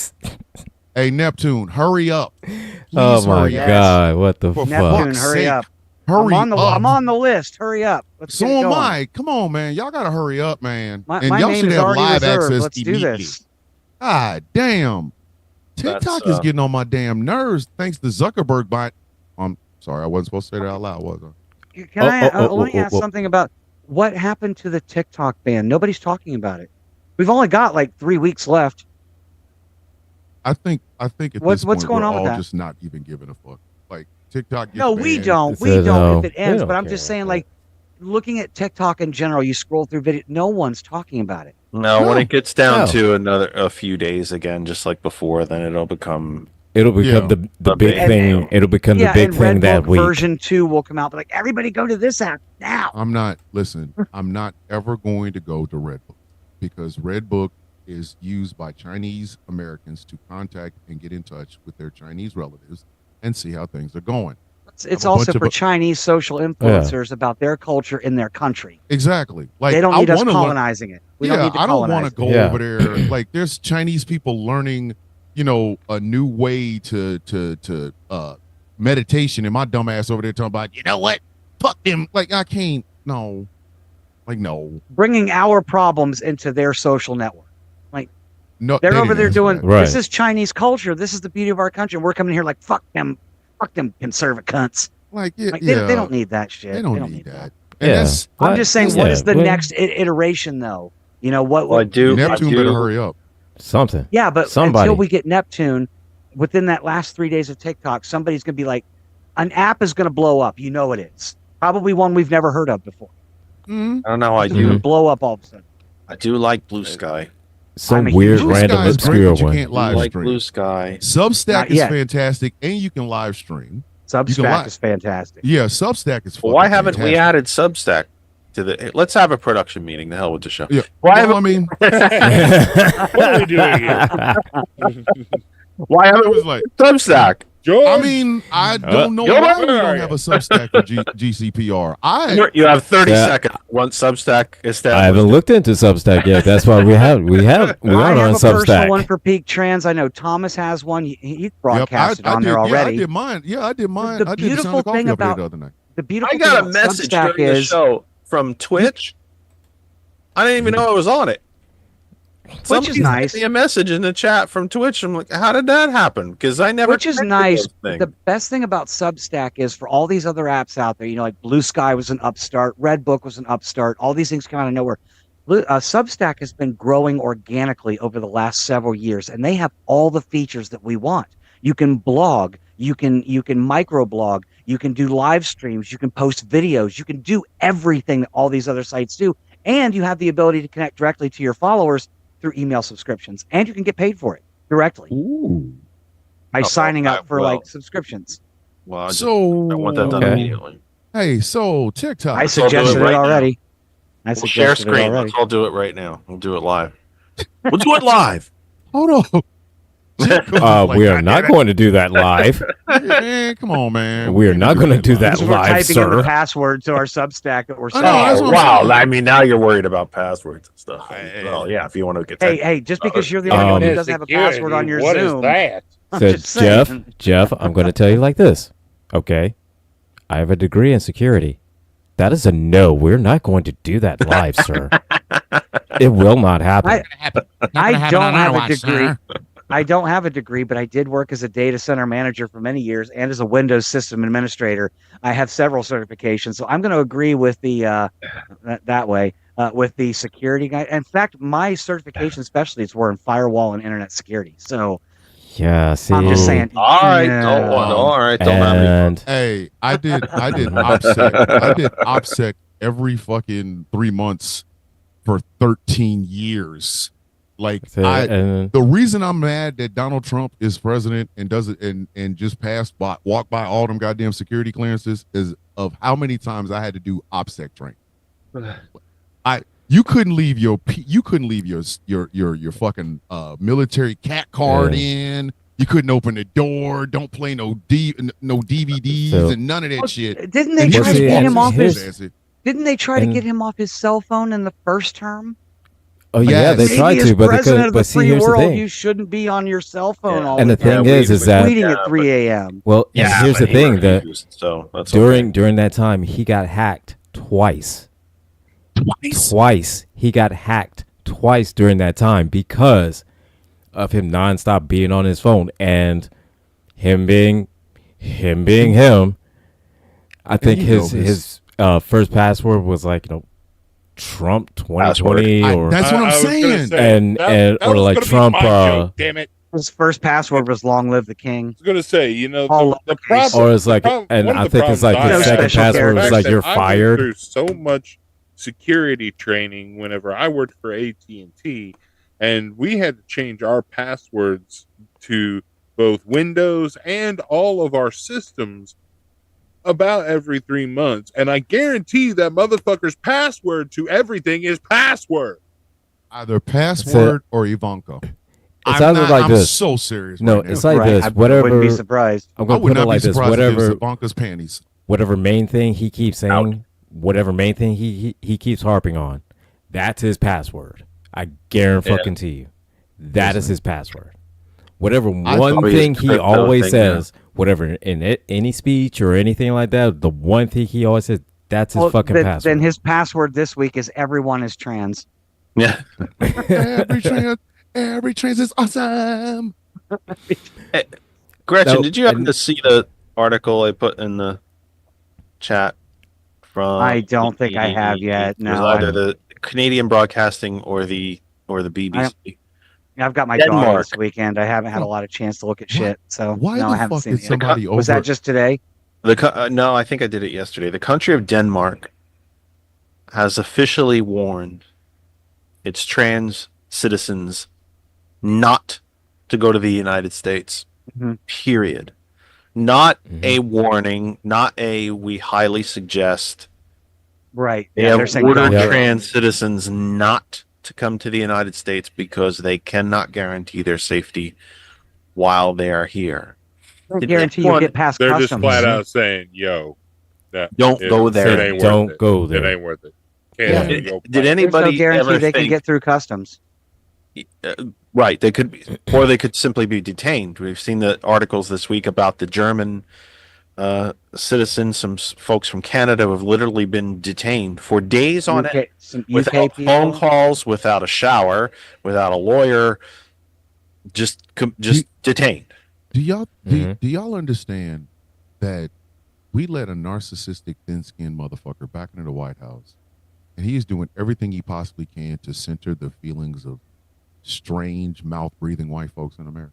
Hey, Neptune, hurry up. Please my God, what the fuck? Neptune, hurry up. Hurry up. I'm on the list. Hurry up. So am I. Come on, man. Y'all got to hurry up, man. My y'all name should is have already live reserved. access Let's immediately. do this. God damn. TikTok is getting on my damn nerves thanks to Zuckerberg bot. I'm sorry, I wasn't supposed to say that out loud, was I? Let me ask something about what happened to the TikTok ban. Nobody's talking about it. We've only got like 3 weeks left. I think at what's this point, going on we're with all that? just not even giving a fuck. Like TikTok gets No, banned. we don't. We don't if it ends. But I'm just saying, like, looking at TikTok in general, you scroll through video, no one's talking about it. No, when it gets down to a few days again, just like before, then it'll become the big thing. It'll become the big thing that week. Version 2 will come out. But like, everybody go to this app now. I'm not ever going to go to Redbook because Redbook is used by Chinese Americans to contact and get in touch with their Chinese relatives and see how things are going. It's also for Chinese social influencers about their culture in their country. Exactly. Like, they don't need us colonizing it. I don't want to go over there. Like, there's Chinese people learning, a new way to meditation, and my dumb ass over there talking about, you know what? Fuck them. Like, I can't. No. Like, no. Bringing our problems into their social network. Like, no, they're over there doing, right. This is Chinese culture. This is the beauty of our country. And we're coming here like, fuck them conservative cunts. Like, they don't need that shit. They don't need that. I'm just saying, what is the next iteration, though? Neptune better hurry up. Something. Yeah, but until we get Neptune, within that last 3 days of TikTok, somebody's going to be like, an app is going to blow up. You know it is. Probably one we've never heard of before. Mm-hmm. I don't know. I It would blow up all of a sudden. I do like Blue Sky. Some I'm a weird huge- random Blue Sky is great, obscure but you one. can't I live like stream. Blue Sky. Substack Not is yet. fantastic, and you can live stream. Substack is fantastic. Yeah, Substack is. Why haven't we fantastic. added Substack to the? Let's have a production meeting. The hell with the show. Yeah. Why Well, I haven't? mean, What are we doing here? Why it haven't was we like. Substack? George, I mean, I don't know Yo, why we where are don't you? have a Substack for GCPR. You have 30 Yeah. seconds. Once Substack I established. haven't looked into Substack yet. That's why we are I on have a personal Substack. one for Peak Trans. I know Thomas has one. He Yep, broadcasted on there did, already. Yeah, I did mine. Yeah, I did mine. The I did beautiful the Sound of thing Coffee update about- the other night. The beautiful I got thing a about message Substack during the is show from Twitch. I didn't even know I was on it. Somebody is nice. sent me a message in the chat from Twitch. I'm like, how did that happen? Because I never. Which is connected nice. those things. The best thing about Substack is for all these other apps out there, like Blue Sky was an upstart, Redbook was an upstart, all these things come out of nowhere. Substack has been growing organically over the last several years, and they have all the features that we want. You can blog, you can microblog, you can do live streams, you can post videos, you can do everything that all these other sites do, and you have the ability to connect directly to your followers through email subscriptions, and you can get paid for it directly by signing up for like subscriptions. Well, I So want that done Okay. immediately. Hey, so TikTok. I Let's all do it suggested it right now. already. I We'll share suggested it screen. already. Let's all do it right now. We'll do it live. We'll do it live. Hold on. We are not going to do that live. Man, come on, man. We are not going to do that We're live, typing in the sir. password to our Substack that we're I know, that's saying. what I'm saying. I mean, now you're worried about passwords and stuff. Hey, Well, yeah, if you want to get Hey, just because you're the only one who doesn't have a password on your What is Zoom. that? I'm Said just saying. Jeff, I'm going to tell you like this. Okay. I have a degree in security. That is a no. We're not going to do that live, sir. It will not happen. I don't have a degree. I don't have a degree, but I did work as a data center manager for many years and as a Windows system administrator. I have several certifications, so I'm going to agree with the that way with the security guy. In fact, my certification specialties were in firewall and internet security. So Yeah, see. I'm just saying. All right, no. all right, don't have me. And Hey, I did OPSEC. I did OPSEC every fucking 3 months for 13 years. Like and the reason I'm mad that Donald Trump is president and does it and just walk by all them goddamn security clearances is of how many times I had to do OPSEC training. You couldn't leave your fucking military cat card in. You couldn't open the door. Don't play no DVDs So- and none of that shit. Didn't they And he try just to get walks him off his his? ass. Didn't they try to and- get him off his cell phone in the first term? oh yeah, Yes. they Maybe tried as to, but they president couldn't. of the But see, free here's the world, thing. you shouldn't be on your cell phone Yeah. all And the the thing time. is that Tweeting Yeah, at 3 a.m. well, and Yeah, here's the but he thing that refused, so that's during that time he got hacked twice. Twice he got hacked twice during that time because of him nonstop being on his phone and him being him. I think his first password was like Trump 2020 or That's what I'm I was gonna saying. say, And- that or was like gonna be Trump, my joke, damn it. His first password was "Long live the king." I was gonna say, All the lowercase. problem, or it's like, the problem- and one of I the think it's like problems his I No second special password was characters. like that you're I went fired. through so much security training whenever I worked for AT&T, and we had to change our passwords to both Windows and all of our systems about every 3 months. And I guarantee that motherfucker's password to everything is password. Either password or Ivanka. It sounded like I'm this. so serious. No, right now. it's like Right, this. I wouldn't be Whatever. surprised. I'm I gonna would put it not like be this. surprised if it was Whatever. Ivanka's panties. Whatever main thing he keeps saying, whatever main thing he keeps harping on, that's his password. I guarantee you, that is his password. Whatever I one thought thing his he crypto always thing, says, whatever in it, any speech or anything like that, the one thing he always says, that's his fucking password. Then his password this week is "Everyone is trans." Yeah. every trans is awesome. Gretchen, No, did you happen and- to see the article I put in the chat from? I don't think I have yet. It was No, either the Canadian Broadcasting or the BBC. I've got my Denmark. daughter this weekend. I haven't had a lot of chance to look at shit. So Why no, the I haven't fuck seen did it yet. somebody over? Was that just today? No, I think I did it yesterday. The country of Denmark has officially warned its trans citizens not to go to the United States. Mm-hmm. Period. Not a warning, not a we highly suggest. Right. They Yeah, have ordered don't. trans citizens not to come to the United States because they cannot guarantee their safety while they are here. Don't guarantee you get past They're customs. just flat out saying, "Yo, don't go there. It ain't don't worth it. go there. It ain't worth it." Can't Did go anybody There's no guarantee ever they can think- get through customs? Right, they could be, or they could simply be detained. We've seen the articles this week about the German citizens, some folks from Canada who have literally been detained for days on end, without phone calls, without a shower, without a lawyer, just detained. Do y'all understand that we let a narcissistic, thin-skinned motherfucker back into the White House, and he is doing everything he possibly can to center the feelings of strange, mouth-breathing white folks in America?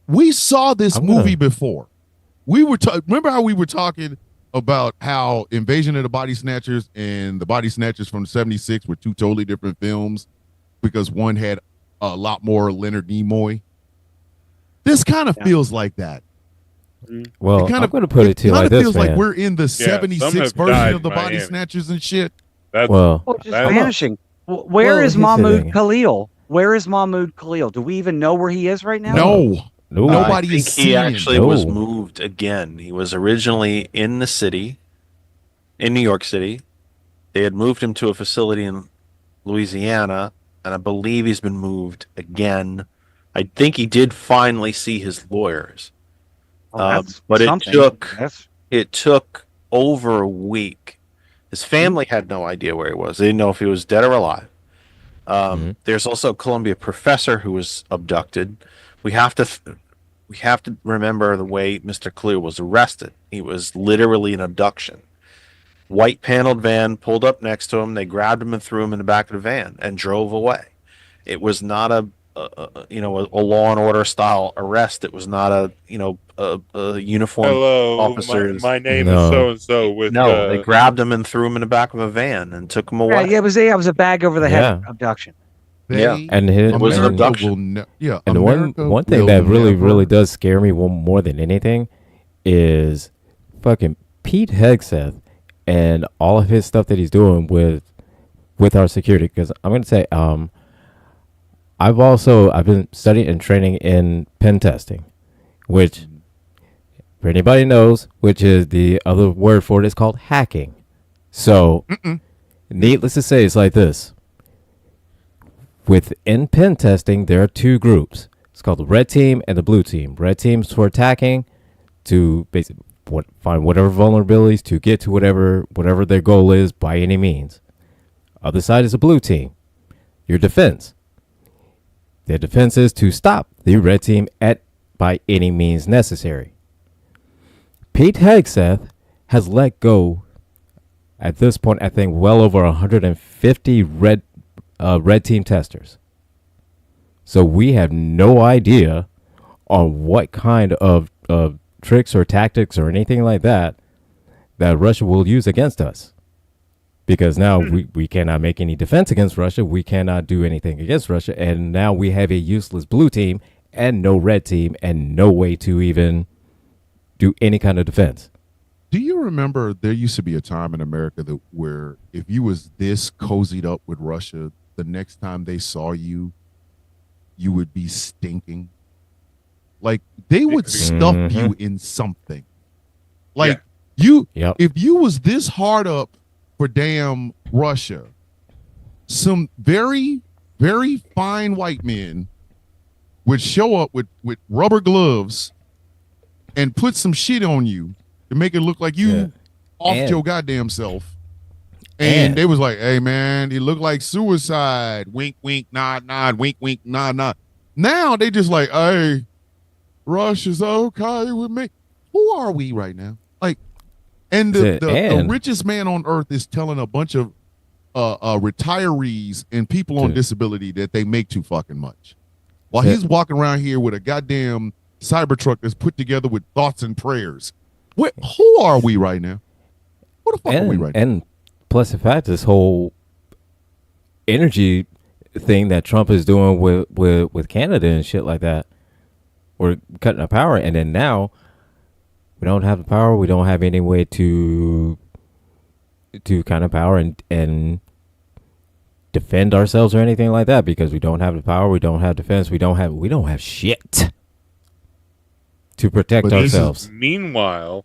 We saw this movie before. We were remember how we were talking about how Invasion of the Body Snatchers and the Body Snatchers from '76 were two totally different films because one had a lot more Leonard Nimoy. This kind of feels like that. Well, I'm going to put it to you like this, feels man. like we're in the '76 version of the Body Snatchers and shit. That's, just vanishing. Where is Mahmoud Khalil? Where is Mahmoud Khalil? Do we even know where he is right now? No. Nobody I think is he actually was moved again. He was originally in the city, in New York City. They had moved him to a facility in Louisiana, and I believe he's been moved again. I think he did finally see his lawyers. But it took over a week. His family had no idea where he was. They didn't know if he was dead or alive. There's also a Columbia professor who was abducted. We have to remember the way Mr. Khalil was arrested. He was literally an abduction. White paneled van pulled up next to him. They grabbed him and threw him in the back of the van and drove away. It was not a Law and Order style arrest. It was not a uniformed officers. My name is so and so. They grabbed him and threw him in the back of a van and took him away. Yeah, it was a bag over the head abduction. And it was an abduction. And one thing that really does scare me more than anything is fucking Pete Hegseth and all of his stuff that he's doing with our security. Because I'm going to say, I've been studying and training in pen testing, which for anybody knows, which is the other word for it is called hacking. So, needless to say, it's like this. Within pen testing, there are two groups. It's called the red team and the blue team. Red team's for attacking, to basically find whatever vulnerabilities, to get to whatever their goal is by any means. Other side is the blue team, your defense. Their defense is to stop the red team by any means necessary. Pete Hegseth has let go, at this point, I think, well over 150 red team testers. So we have no idea on what kind of tricks or tactics or anything like that Russia will use against us. Because now we cannot make any defense against Russia. We cannot do anything against Russia. And now we have a useless blue team and no red team and no way to even do any kind of defense. Do you remember there used to be a time in America where if you was this cozied up with Russia, the next time they saw you, you would be stinking? Like they would stuff you in something. Like if you was this hard up for damn Russia, some very, very fine white men would show up with rubber gloves and put some shit on you to make it look like you off your goddamn self. And they was like, hey, man, it looked like suicide. Wink, wink, nod, nod, wink, wink, nod, nod. Now they just like, hey, Russia's okay with me. Who are we right now? Like, and the richest man on earth is telling a bunch of retirees and people on disability that they make too fucking much. While he's walking around here with a goddamn Cybertruck that's put together with thoughts and prayers. Who are we right now? Who the fuck are we right now? And plus the fact, this whole energy thing that Trump is doing with Canada and shit like that. We're cutting our power, and then now we don't have the power. We don't have any way to kind of power and defend ourselves or anything like that, because we don't have the power. We don't have defense. We don't have shit to protect ourselves. Meanwhile,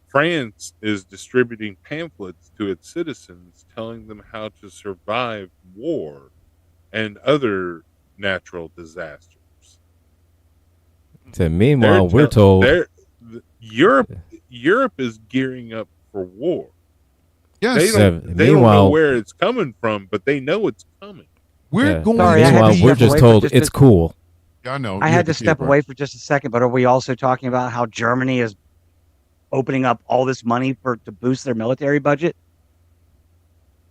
France is distributing pamphlets to its citizens telling them how to survive war and other natural disasters. So meanwhile, we're told Europe is gearing up for war. Yes. They don't know where it's coming from, but they know it's coming. Meanwhile, we're just told it's cool. I know. I had to step away for just a second, but are we also talking about how Germany is opening up all this money to boost their military budget?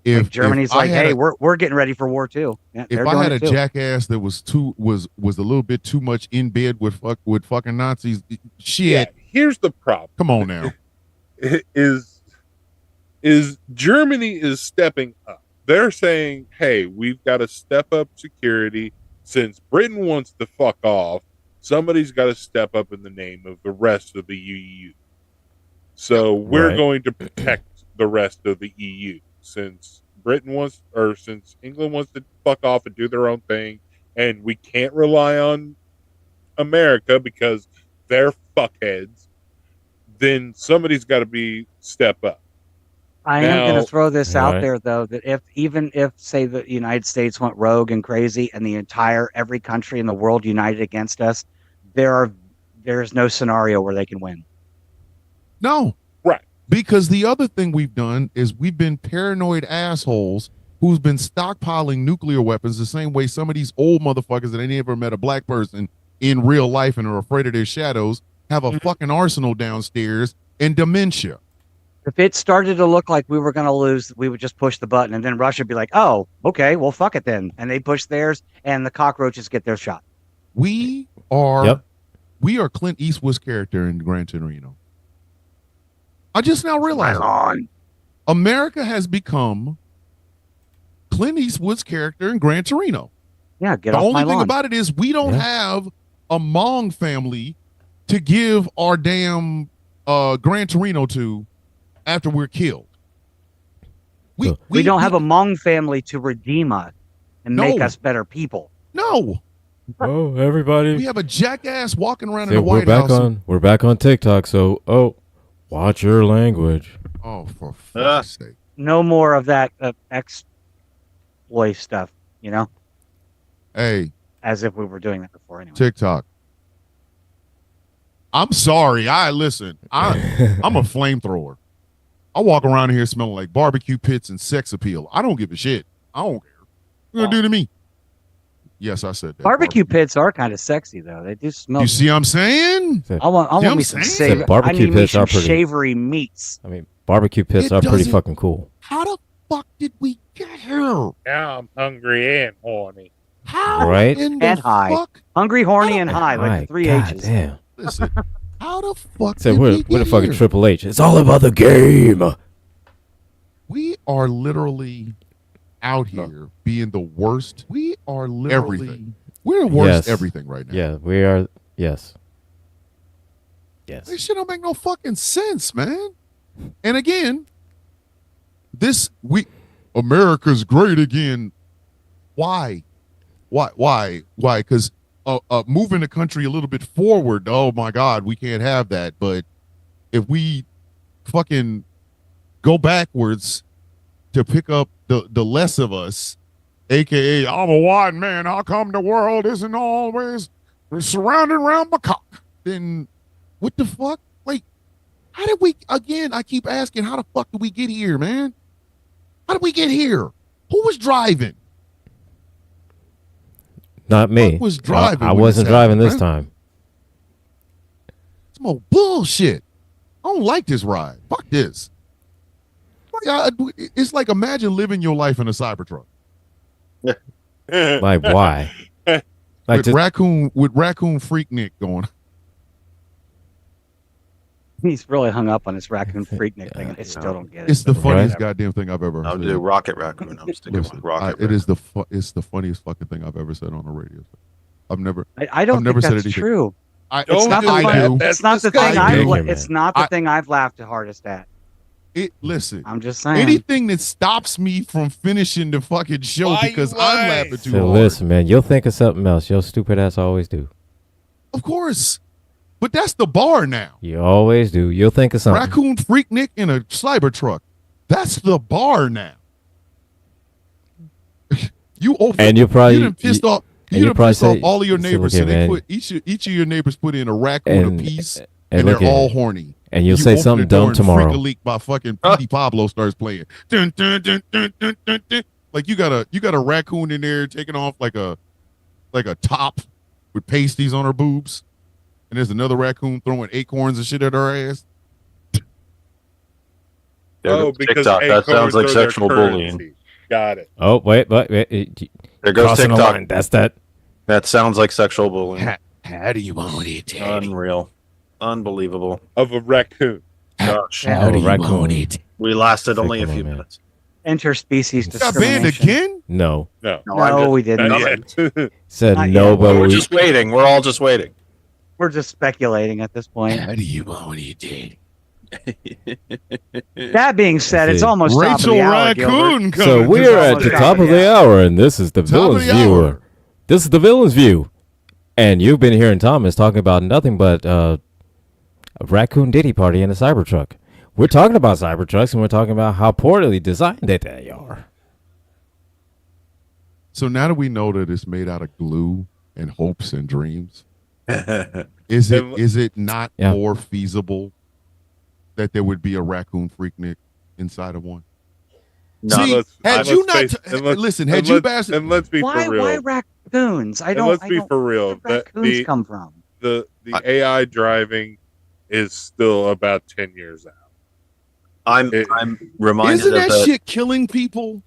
If Germany's hey, we're getting ready for war too. Yeah, if I had a jackass that was a little bit too much in bed with fucking Nazis, shit. Yeah, here's the problem. Come on now. is Germany is stepping up. They're saying, hey, we've got to step up security. Since Britain wants to fuck off, somebody's got to step up in the name of the rest of the EU. So we're going to protect the rest of the EU. Since since England wants to fuck off and do their own thing, and we can't rely on America because they're fuckheads, then somebody's got to step up. I am going to throw this out there, though, that even if, say, the United States went rogue and crazy and every country in the world united against us, there's no scenario where they can win. No. Right. Because the other thing we've done is we've been paranoid assholes who's been stockpiling nuclear weapons the same way some of these old motherfuckers that ain't never met a black person in real life and are afraid of their shadows have a fucking arsenal downstairs and dementia. If it started to look like we were going to lose, we would just push the button, and then Russia would be like, oh, okay, well, fuck it then. And they push theirs, and the cockroaches get their shot. We are Clint Eastwood's character in Gran Torino. I just now realized America has become Clint Eastwood's character in Gran Torino. Yeah, the only thing about it is we don't have a Hmong family to give our damn Gran Torino to after we're killed. We don't have a Hmong family to redeem us and make us better people. No. Oh, everybody. We have a jackass walking around in the White House. We're back on TikTok, so watch your language. Oh, for fuck's sake. No more of that exploit stuff, you know? Hey. As if we were doing that before anyway. TikTok. I'm sorry. I'm a flamethrower. I walk around here smelling like barbecue pits and sex appeal. I don't give a shit. I don't care. What are you gonna do to me? Yes, I said that. Barbecue pits are kind of sexy, though. They do smell. You see what I'm saying? I want me some savory. Barbecue pits are pretty savory meats. I mean, barbecue pits are pretty fucking cool. How the fuck did we get here? Now I'm hungry and horny. How right? in the fuck? Hungry, horny, and high, like the 3 H's. Damn. Listen. How the fuck we're the fucking Triple H. It's all about the game. We are literally out here being the worst. We are literally everything. We're the worst everything right now. Yeah, we are. Yes. This shit don't make no fucking sense, man. And again, America's great again. Why? Because moving the country a little bit forward, oh my God, we can't have that. But if we fucking go backwards to pick up the less of us, aka I'm a white man, how come the world isn't always surrounded around my cock? Then what the fuck? Like, how did we, again, I keep asking, how the fuck did we get here, man? How did we get here? Who was driving? Not me. Was driving I wasn't driving this time. It's more bullshit. I don't like this ride. Fuck this. It's like, imagine living your life in a Cybertruck. Like, why? With raccoon Freaknik going. He's really hung up on this raccoon freaknik thing, and I still don't get it. It's the funniest Whatever. goddamn thing I've ever I'll heard. do Rocket Raccoon. I'm sticking Listen, with Rocket it is it's the funniest fucking thing I've ever said on the radio. I don't think that's true. It's not the thing it's not the thing I've laughed the hardest at. Listen, I'm just saying. Anything that stops me from finishing the fucking show because I'm laughing too hard. Listen, man, you'll think of something else. Your stupid ass always do. Of course. But that's the bar now. You always do. You'll think of something. Raccoon Freaknik in a Cybertruck. That's the bar now. You done pissed off. You done pissed off all of your neighbors. So they put each of your neighbors put in a raccoon apiece, and they're all horny. And you'll say something dumb tomorrow. Freak a Leak by fucking Petey Pablo starts playing. Dun, dun, dun, dun, dun, dun, dun. Like you got a raccoon in there taking off like a top with pasties on her boobs, and there's another raccoon throwing acorns and shit at her ass. Oh, because TikTok. That sounds like sexual bullying. Got it. Oh, wait. There goes TikTok. That's that. That sounds like sexual bullying. How do you want it? Unreal. Unbelievable. Of a raccoon. Gosh. How do you want it? We lasted only a few minutes. Intersperspecies Got banned discrimination. again? No, we didn't. Said Not no, yet. but We're just waiting. We're all just waiting. We're just speculating at this point. How do you want it? That being said, it's almost top of Rachel the hour, Raccoon. Gilbert. So we're at the top of the hour, and this is the villain's view. This is the villain's view, and you've been hearing Thomas talking about nothing but a raccoon Diddy party in a Cybertruck. We're talking about Cybertrucks, and we're talking about how poorly designed they are. So now that we know that it's made out of glue and hopes and dreams, is it not more feasible that there would be a raccoon Freaknik inside of one? No, see, had you not listen, had you bastards, and let's be for real. Why raccoons? Let's be for real. Where raccoons come from? The AI driving is still about 10 years out. I'm reminded isn't of that shit killing people?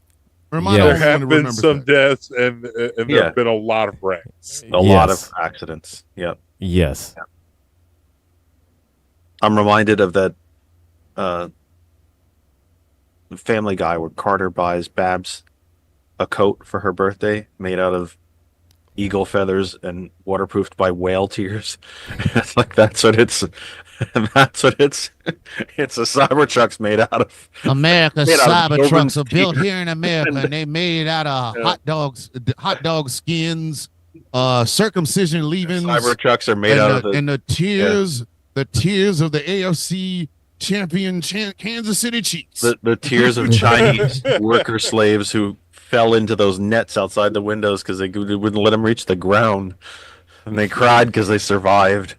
There have been some deaths and there have been a lot of wrecks. A lot of accidents. Yep. Yes. Yep. I'm reminded of that Family Guy where Carter buys Babs a coat for her birthday made out of eagle feathers and waterproofed by whale tears. It's like that's what it's it's a Cybertruck's made out of. America's Cybertrucks are built here in America and they made out of hot dog skins, circumcision leavings. Cybertrucks are made out of the tears of the AFC champion Kansas City Chiefs. The tears of Chinese worker slaves who fell into those nets outside the windows because they wouldn't let them reach the ground, and they cried because they survived.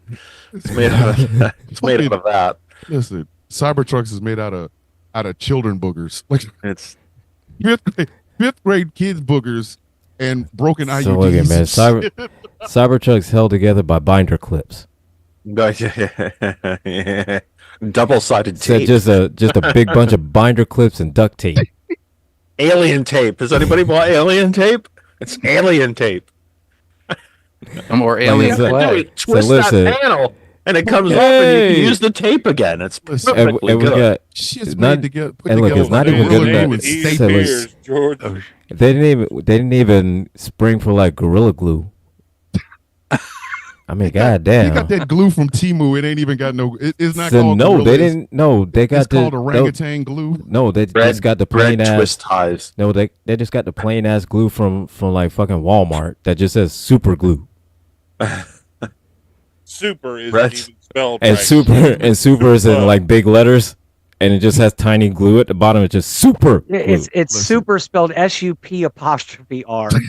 It's made out of that. It's made out of that. Listen, Cybertrucks is made out of children boogers. Like it's fifth grade kids boogers and broken IUDs. So look at man, Cybertrucks held together by binder clips. Double-sided tape. Just a big bunch of binder clips and duct tape. Alien tape. Has anybody bought alien tape? It's alien tape. Or alien flag. Twist that panel, and it comes off, and you can use the tape again. It's perfectly good. Shit's made to get put and look, it's not even good enough. They didn't even spring for like Gorilla Glue. I mean, goddamn. You got that glue from Temu. It ain't even got no. It's not so called. No, Gorilla. they didn't. No, they got it's called orangutan glue. No, they just got the plain ass twist ties. No, they just got the plain ass glue from like fucking Walmart that just says super glue. Super isn't even spelled and right. super is in like big letters, and it just has tiny glue at the bottom. It's just super. It's super spelled SUP''R.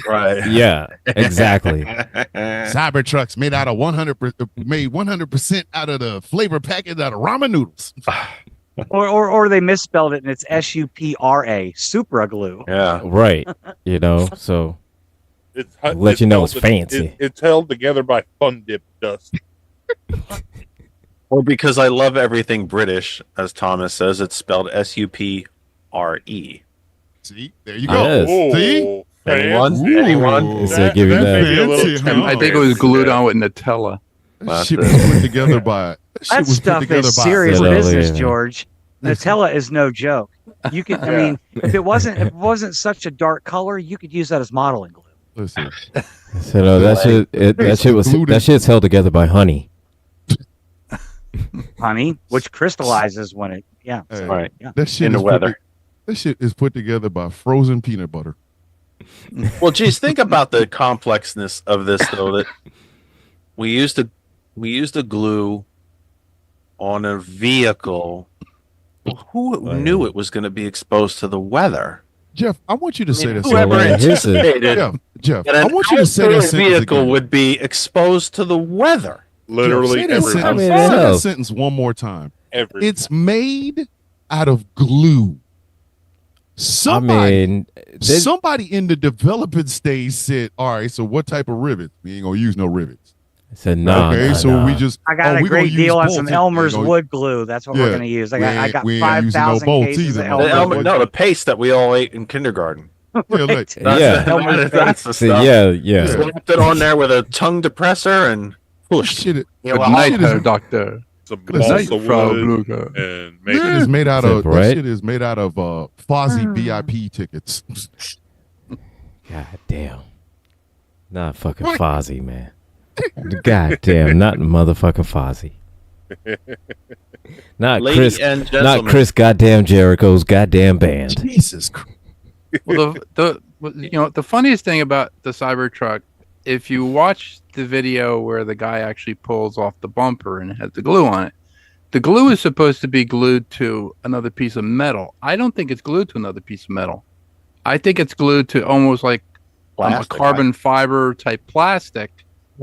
Right. Yeah. Exactly. Cybertrucks made out of 100% out of the flavor packet out of ramen noodles. or they misspelled it and it's SUPRA, super glue. Yeah. Right. So let you know it's fancy. It's held together by fun dip dust. Or because I love everything British, as Thomas says, it's spelled SUPRE. See, there you go. Oh, see, anyone? Is that give you that? I think it was glued on with Nutella. That shit was put together by. That stuff is serious business, George. Nutella is no joke. You could, I mean, if it wasn't such a dark color, you could use that as modeling glue. Listen, So no, that shit's held together by honey. Honey, which crystallizes when it, hey, right. Yeah. that shit In the weather. That shit is put together by frozen peanut butter. Well, geez, think about the complexness of this, though. That we used a glue on a vehicle. Who knew it was going to be exposed to the weather? Jeff, I want you to say this. Whoever anticipated Jeff, that I an want you to say outdoor that vehicle would be exposed to the weather. Literally Jeff, say that every sentence, say that sentence one more time. It's made out of glue. Somebody in the development stage said, "All right, so what type of rivets? We ain't gonna use no rivets." I said no. Okay, so we just. I got a great deal on some Elmer's wood glue. That's what we're going to use. I got 5,000 cases of Elmer's. No, the paste that we all ate in kindergarten. Right. That's the stuff. Yeah. Slapped it on there with a tongue depressor and push. Shit, Good night, doctor. Some balsa wood and maybe That is made out of. Right? That shit is made out of Fozzie VIP tickets. God damn. Not fucking Fozzie, man. God damn, not motherfucking Fozzie. Not Ladies Chris. and Not gentlemen. Chris. Goddamn Jericho's goddamn band. Jesus Christ. Well, the funniest thing about the Cybertruck, if you watch the video where the guy actually pulls off the bumper and has the glue on it, the glue is supposed to be glued to another piece of metal. I don't think it's glued to another piece of metal. I think it's glued to almost like a carbon fiber type plastic,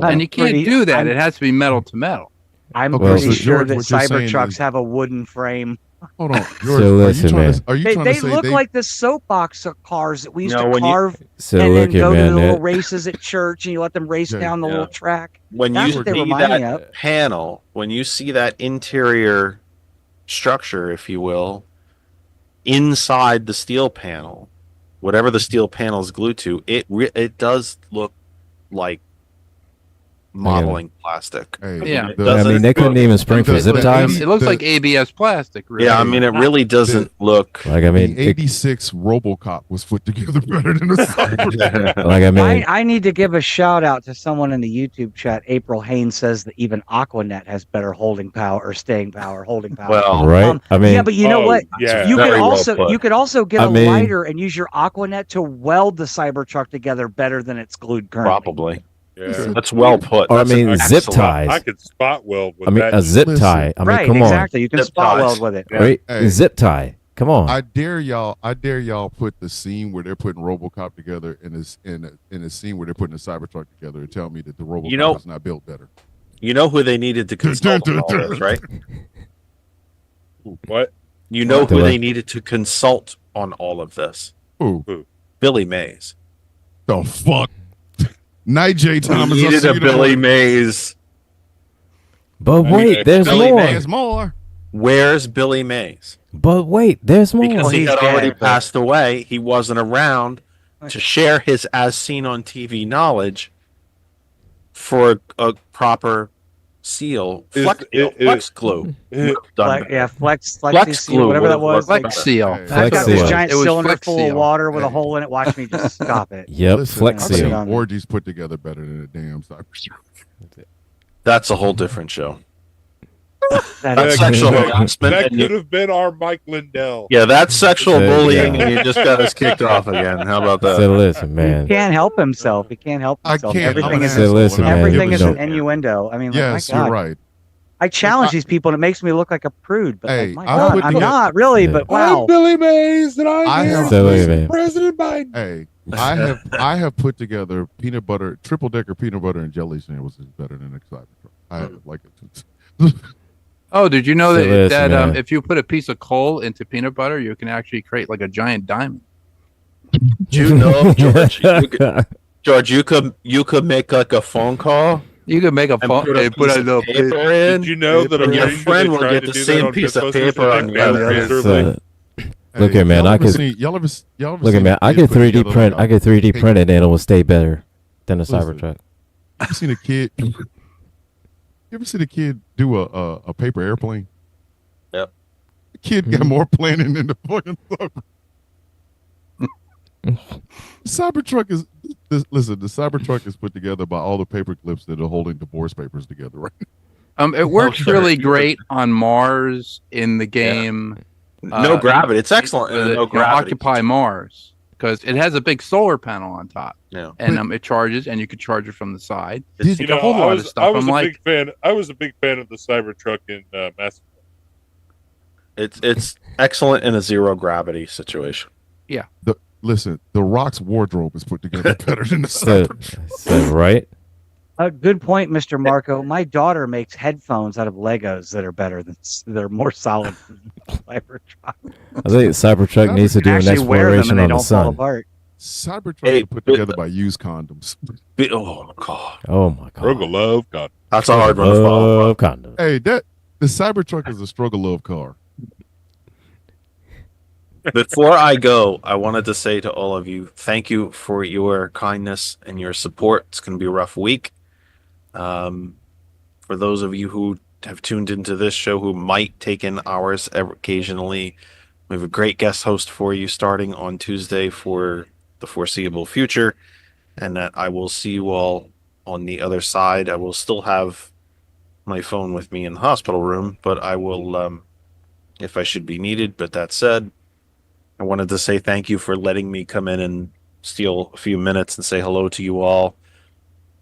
and you can't do that. It has to be metal to metal. I'm Okay, pretty so sure George, that what you're saying Cybertrucks is- have a wooden frame. Hold on, George. So listen, man. Are you They trying to say look like the soapbox cars that we used No, to when you- carve So and look then go here, to the man. little that- races at church, and you let them race Yeah. down the Yeah. little track. When That's you what they see remind me that of. panel, when you see that interior structure, if you will, inside the steel panel, whatever the steel panel is glued to, it does look like modeling plastic. Hey, Yeah. I mean, they couldn't even spring for zip ties. It looks like ABS plastic. Really. Yeah, I mean, it really doesn't look. Like I mean, the '86 RoboCop was put together better than the Cybertruck. like I mean, I need to give a shout out to someone in the YouTube chat. April Haynes says that even Aquanet has better holding power or staying power, holding power. Well, right? I mean, yeah, but you know Oh, what? yeah. You could Very well also put. you could also get I a mean- lighter and use your Aquanet to weld the Cybertruck together better than it's glued currently. Probably. Yeah. That's well put. or I That's an mean, zip excellent- ties. I could spot weld with I mean, that. a zip Listen. tie. I mean, Right, come exactly. You can Zip spot ties. weld with it. on, right? Hey. Zip tie. Come on. I dare y'all put the scene where they're putting RoboCop together in a scene where they're putting the Cybertruck together and tell me that the RoboCop is not built better. You know who they needed to consult on all this, right? What? You know What? who they needed to consult on all of this? Who? Billy Mays. The fuck? Night J. Thomas. We I'll needed see a you Billy tomorrow. Mays. But wait, there's Billy more. Mays. There's more. Where's Billy Mays? But wait, there's more. Because he he's had already dead, but- passed away. He wasn't around to share his as seen on TV knowledge for a proper seal. Flex glue. Done better. Flex Flex glue whatever that would was. work Flex better. seal. Hey, I've Flex got this seal. giant It was cylinder Flex full seal. of water with a Hey. hole in it. Watch me just stop it. Yep, Listen, flex I've seal. seen orgies put together better than a damn Cybertruck. That's a whole different show. That That's is- sexual harassment. That and you- could have been our Mike Lindell. yeah, that's sexual There you bullying, go. and you just got us kicked off again. How about that? So listen, He man. can't help himself. He can't help I himself. can't. Everything I'm is an asshole listen, when I man, everything give is a an shit. innuendo. I mean, like, Yes, my God. you're right. I challenge these people, and it makes me look like a prude. But Hey, like, my I God, put I'm together- not really. Yeah. But wow, I'm Billy Mays, and I'm I here have- to So wait a listen to minute. President Biden. Hey, I have put together peanut butter, triple decker peanut butter and jelly sandwiches better than a Cybertruck. I have like it. Oh, did you know So that listen, man. if you put a piece of coal into peanut butter, you can actually create like a giant diamond? You know, George, you could make like a phone call You could make a and phone put a and put piece a of little paper in. Did you know that a and your ring friend that will tried get to the do same that on piece of Ghostbusters paper on and the other Ghostbusters end? are So, like, look here, man. I could y'all ever look seen at man. I a kid could put 3D together print. like I could 3D Hey, print it, and it will stay better than a Listen. Cybertruck. You seen a kid? You ever see the kid do a paper airplane? Yep. The kid got more planning than the fucking Cybertruck is listen. The Cybertruck is put together by all the paper clips that are holding divorce papers together, right? It works really great on Mars in the game. No gravity. It's excellent. No gravity. Occupy Mars because it has a big solar panel on top. Yeah. And it charges, and you can charge it from the side. It's a whole lot of stuff. I was a big fan of the Cybertruck in Mass Effect. It's excellent in a zero gravity situation. Yeah. Listen, the Rock's wardrobe is put together better than the Cybertruck. Right? A good point, Mr. Marco. My daughter makes headphones out of Legos that are better than they're more solid than Cybertruck. I think Cybertruck needs to do an exploration on the sun. Cybertruck are put together by used condoms. Oh my god! Oh my god! Struggle love condoms. That's a hard one to follow. Condoms. Hey, the Cybertruck is a struggle love car. Before I go, I wanted to say to all of you, thank you for your kindness and your support. It's going to be a rough week. For those of you who have tuned into this show who might take in ours occasionally, we have a great guest host for you starting on Tuesday for the foreseeable future, and that I will see you all on the other side. I will still have my phone with me in the hospital room, but I will, if I should be needed. But that said, I wanted to say thank you for letting me come in and steal a few minutes and say hello to you all,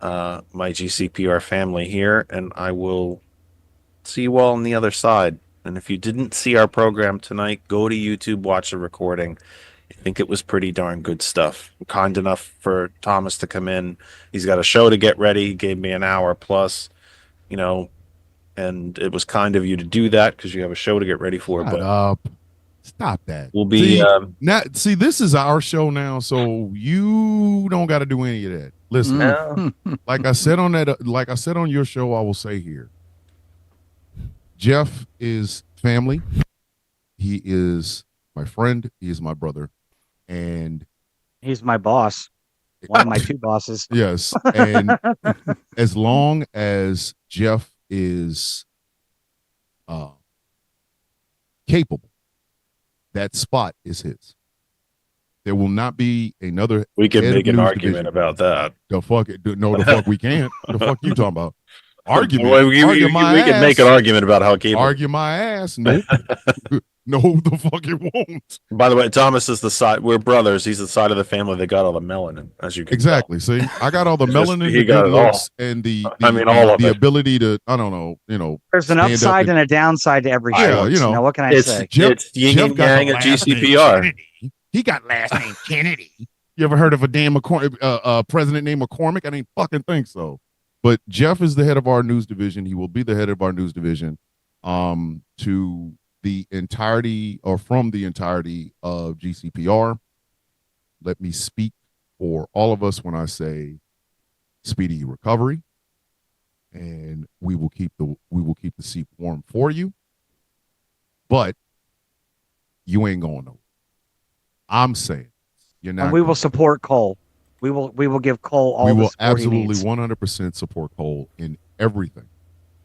my GCPR family here, and I will see you all on the other side. And if you didn't see our program tonight, go to YouTube, watch the recording. I think it was pretty darn good stuff. Kind enough for Thomas to come in. He's got a show to get ready. He gave me an hour plus, and it was kind of you to do that because you have a show to get ready for. Stop that. We'll be see, this is our show now, so you don't got to do any of that. Listen, like I said on your show, I will say here, Jeff is family. He is my friend. He is my brother, and he's my boss. One of my two bosses. Yes, and as long as Jeff is capable, that spot is his. There will not be another. We can make an argument about that. The fuck we can't. The fuck you talking about? Argument. Well, we can make an argument about how capable. Argue my ass. No, no, the fuck it won't. By the way, Thomas is the side. We're brothers. He's the side of the family that got all the melanin, as you can exactly. tell. See, I got all the melanin, he got it all. And the ability to, I don't know, There's an upside and a downside to every show. Now, what can I say? It's yin and yang at GCPR. He got last name Kennedy. You ever heard of a damn president named McCormick? I didn't fucking think so. But Jeff is the head of our news division. He will be the head of our news division to the entirety or from the entirety of GCPR. Let me speak for all of us when I say speedy recovery, and we will keep the seat warm for you. But you ain't going nowhere. I'm saying you're not. And we will support Cole. We will give Cole all. We will absolutely 100% support Cole in everything,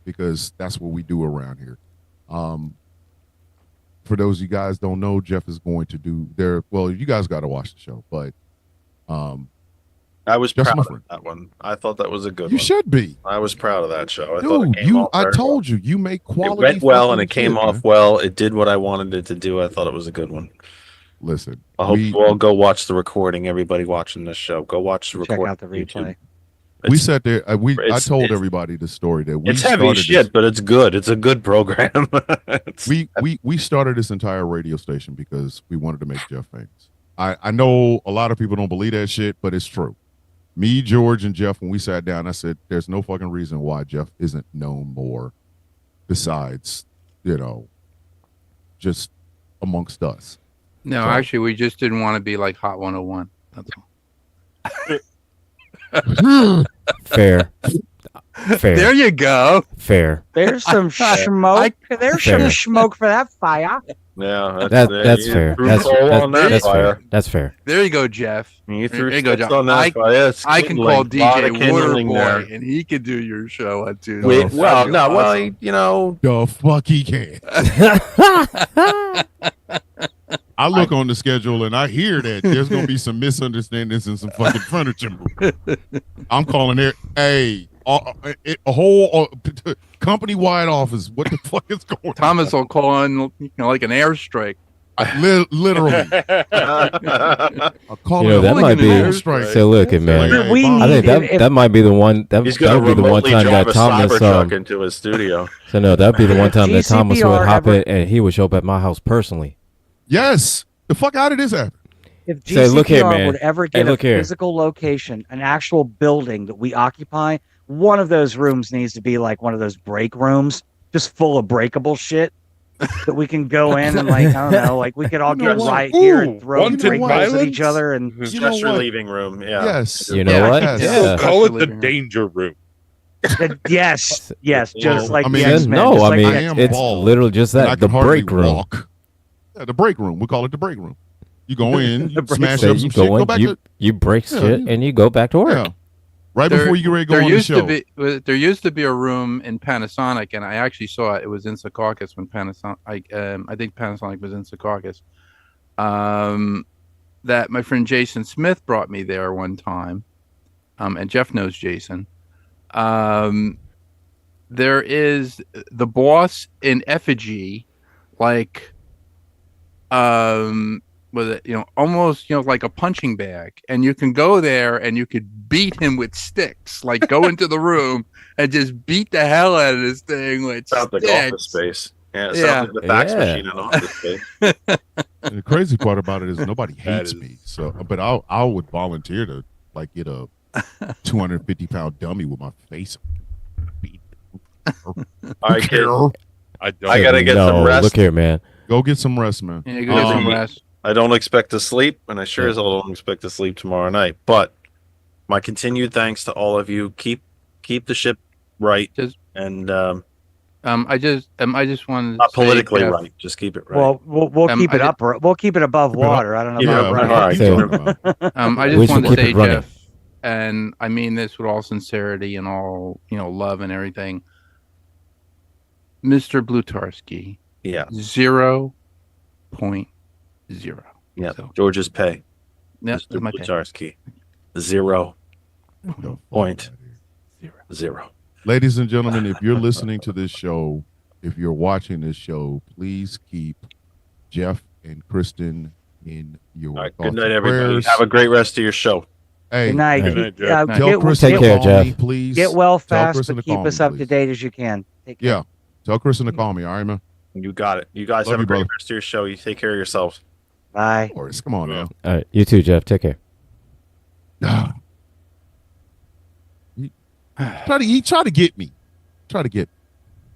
because that's what we do around here. For those of you guys don't know, Jeff is going to do their. Well, you guys got to watch the show, but I was proud of that one. I thought that was a good one. You should be. I was proud of that show. I told you, you make quality. It went well and it came off well. It did what I wanted it to do. I thought it was a good one. Listen, I hope you all go watch the recording. Everybody watching this show, go watch the recording. Check out the replay. We sat there. I told everybody the story that it's heavy shit, but it's good. It's a good program. we started this entire radio station because we wanted to make Jeff famous. I know a lot of people don't believe that shit, but it's true. Me, George, and Jeff, when we sat down, I said, "There's no fucking reason why Jeff isn't known more, besides, just amongst us." No, actually, we just didn't want to be like Hot 101. That's all. Fair. Fair. There you go. Fair. There's some smoke. There's some Fair. smoke for that fire. Yeah, That's fair. That's fair. That's fair. There you go, Jeff. You There threw you go, sticks John. on that fire. It's I can kindling. call Lot of DJ kindling there. Waterboy, and he could do your show on Tuesday. Wait, well, no, well, Awesome. you know, The fuck he can. I look on the schedule and I hear that there's gonna be some misunderstandings and some fucking furniture movement. I'm calling it a whole company-wide office. What the fuck is going Thomas will call on, like an airstrike. Literally. I'll call it that a might be. airstrike. So look, man. Like, We I think need- that might be the one. That he's would gonna be the one remotely time drive that a Thomas. Cybertruck into his studio. So no, that'd be the one time that Thomas would GCPR hop ever- in and he would show up at my house personally. Yes. The fuck out of this happen. If Say, GCPR look here, man. would ever Hey, get a look here. physical location, an actual building that we occupy, one of those rooms needs to be like one of those break rooms, just full of breakable shit that we can go in and like, I don't know, like we could all You know get what? right here and Ooh, throw wanted breakables at violence? each other. And You know Stress what? relieving room. Yeah. Yes. You know what? yes. Yeah. Call it the Living room. danger room. yes, just Well, like I mean, the X-Men. no, just I like mean the I am X-Men. it's bald, literally just And I that. The can hardly break room. walk. Yeah, the break room. We call it the break room. You go in, you The break smash So up some you shit, go go in, back to you break Yeah, shit, you- and you go back to work. yeah. Right before you get ready to go there on the used show. there used to be a room in Panasonic, and I actually saw it. It was in Secaucus when Panasonic. I think Panasonic was in Secaucus. That my friend Jason Smith brought me there one time, and Jeff knows Jason. There is the boss in effigy, like, with it, almost, like a punching bag, and you can go there and you could beat him with sticks, like go into the room and just beat the hell out of this thing with Sounds like sticks. Office Space. Yeah, it Yeah. sounds like the fax Yeah. machine in Office Space. And the crazy part about it is nobody That hates is- me. So, but I would volunteer to like get a 250-pound dummy with my face. Beat. All right, kid. Care. I don't. I gotta get no, some rest. Look here, man. Go get some rest, man. Yeah, go get some Um, rest. I don't expect to sleep, and I sure Yeah. as hell don't expect to sleep tomorrow night. But my continued thanks to all of you. Keep the ship right, Just- and I just wanted not to say, politically Jeff, right. Just keep it right. Well, we'll keep it I up. We'll keep it above Keep it up. water. I don't know Yeah, about what all the fuck right. you talking about? I We just should wanted to keep say, it running. Jeff, and I mean this with all sincerity and all love and everything. Mr. Blutarski, yeah, 0.0. yeah. So, George's pay. yeah, Mr. that's my pay. Blutarski. 0.0. Zero. Ladies and gentlemen, if you're listening to this show, if you're watching this show, please keep Jeff and Kristen in your All right. thoughts Good night, and everybody. prayers. Have a great rest of your show. Hey, Good night. Good night, Jeff. tell Get- Kristen Take to care, call Jeff. me, please. Get well Tell fast, Kristen but to call keep me, us up please. to date as you can. Take care. Yeah. Tell Kristen to call me. All right, man. You got it. You guys Love have you, a great brother. rest of your show. You take care of yourselves. Bye. Boris, come on now. All right, you too, Jeff. Take care. He tried to get me. Try to get.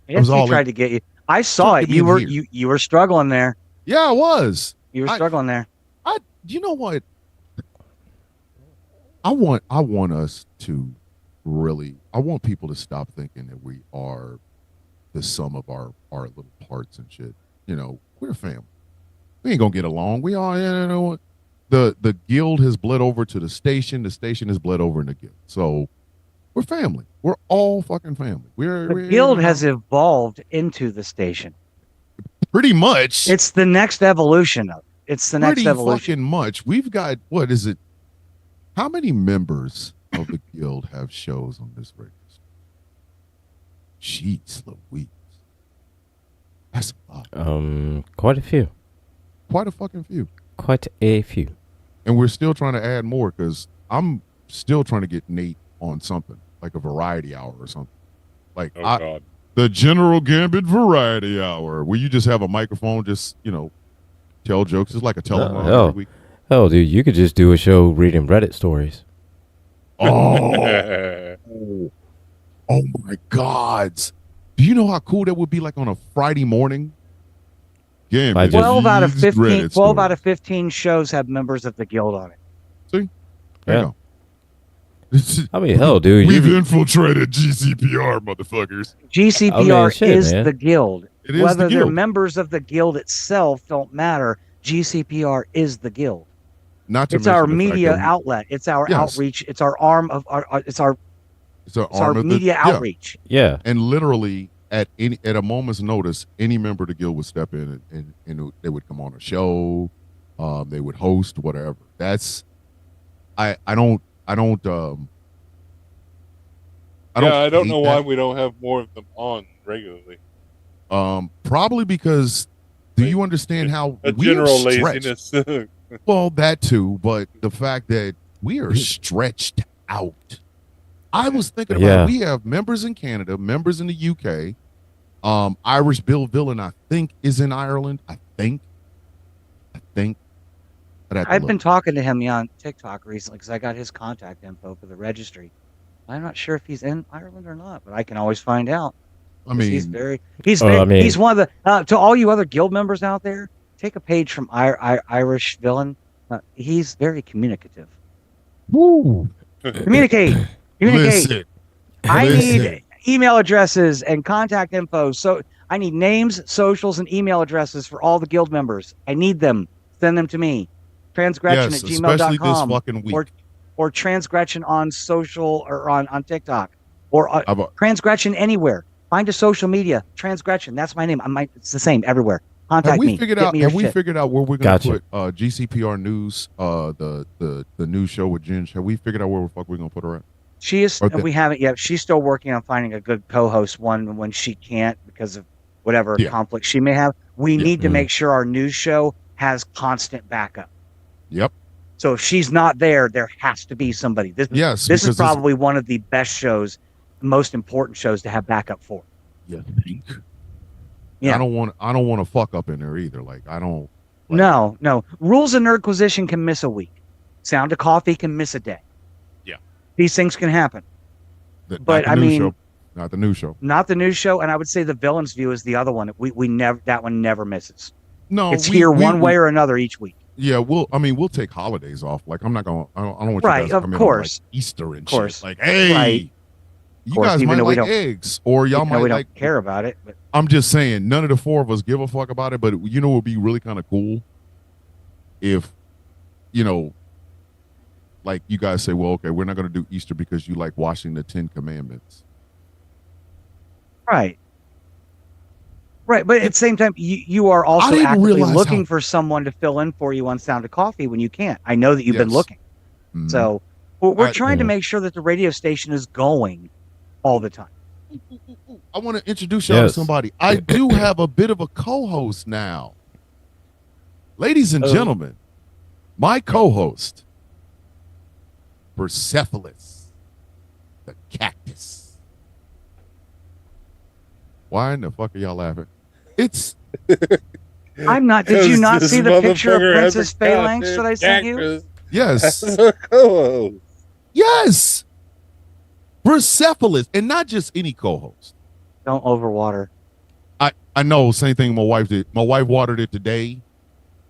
Yes, was he all tried to get you. I saw Tried it. to You get were here. you were struggling there. Yeah, I was. You were I- struggling there. You know what? I want us to really. I want people to stop thinking that we are the sum of our little parts and shit. We're a family. We ain't gonna get along. We are. The guild has bled over to the station. The station has bled over in the guild. So we're family. We're all fucking family. The guild has evolved into the station. pretty much. It's the next evolution of it. It's the next pretty evolution. fucking much. We've got, what is it? How many members of the guild have shows on this radio station? Jeez Louise. That's a lot. Quite a few. Quite a fucking few. Quite a few. And we're still trying to add more because I'm still trying to get Nate on something, like a variety hour or something. Like Oh God. the General Gambit Variety Hour, where you just have a microphone, just, tell jokes. It's like a telethon Oh. every week. Oh, dude, you could just do a show reading Reddit stories. Oh, oh my God. Do you know how cool that would be, like on a Friday morning? Yeah, I just- 12 out of Reads 15 Reddit 12 out stories. of 15 shows have members of the guild on it. There you Yeah. go. I mean, hell, dude. We've infiltrated GCPR, motherfuckers. GCPR shit, is man. the guild. It is Whether the they're guild. members of the guild itself don't matter. GCPR is the guild. Not to It's our mention the fact media that outlet. It's our Yes. outreach. It's our arm of our. It's our it's an it's our arm of media the, outreach. Yeah. And literally at a moment's notice, any member of the guild would step in and they would come on a show, they would host whatever. That's I don't I don't know why we don't have more of them on regularly. Probably because do you understand how A we general are stretched? laziness. Well, that too, but the fact that we are stretched out. I was thinking about Yeah. we have members in Canada, members in the UK. Irish Bill Villain, I think, is in Ireland. I think. I've been talking to him on TikTok recently because I got his contact info for the registry. I'm not sure if he's in Ireland or not, but I can always find out. I mean, he's one of the to all you other guild members out there. Take a page from Irish Villain. He's very communicative. woo. Communicate. Listen, I listen. need email addresses and contact info. So I need names, socials, and email addresses for all the guild members. I need them. Send them to me. Transgression Yes, at especially this gmail.com fucking week. or Transgression on social or on TikTok or Transgression anywhere. Find a social media. Transgression. That's my name. It's the same everywhere. Contact Have we me. figured Get out? me your Have we shit. figured out where we're gonna Gotcha. put GCPR news? The news show with Ginge. Have we figured out where the fuck we're gonna put her at? She is. Okay. We haven't yet. She's still working on finding a good co-host one when she can't because of whatever Yeah. conflict she may have. We need to Mhm. make sure our news show has constant backup. Yep. So if she's not there, there has to be somebody. This Yes. is because probably one of the best shows, most important shows to have backup for. you think? Yeah. I don't want to fuck up in there either. Like I don't. Like, No. Rules of Nerdquisition can miss a week. Sound of Coffee can miss a day. Yeah. These things can happen. not but the I news mean- show. Not the news show. Not the news show, and I would say the Villain's View is the other one. We never that one never misses. No, It's here one way or another each week. Yeah, we'll take holidays off. Like I'm not gonna. I don't want you Right, guys to of come course. in on like Easter and course. shit. Like, hey, Right. you course, guys even might though we like don't- eggs, or y'all Even though might we like. don't care about it, but I'm just saying, none of the four of us give a fuck about it. But you know, it would be really kind of cool if, like you guys say, well, okay, we're not gonna do Easter because you like washing the 10 Commandments. right. But at the same time, you are also didn't actively realize looking how- for someone to fill in for you on Sound of Coffee when you can't. I know that you've been Yes. looking. Mhm. So we're I- trying to make sure that the radio station is going all the time. I want to introduce y'all to Yes. somebody. I do have a bit of a co-host now. Ladies and Oh. gentlemen, my co-host, Persepolis, the cactus. Why in the fuck are y'all laughing? It's I'm not. Did you not This see the picture of motherfucker has Princess a Phalanx goddamn that I sent you? cactus yes, as a co-host. yes, Persepolis, and not just any co-host. Don't overwater. I know, same thing my wife did. My wife watered it today,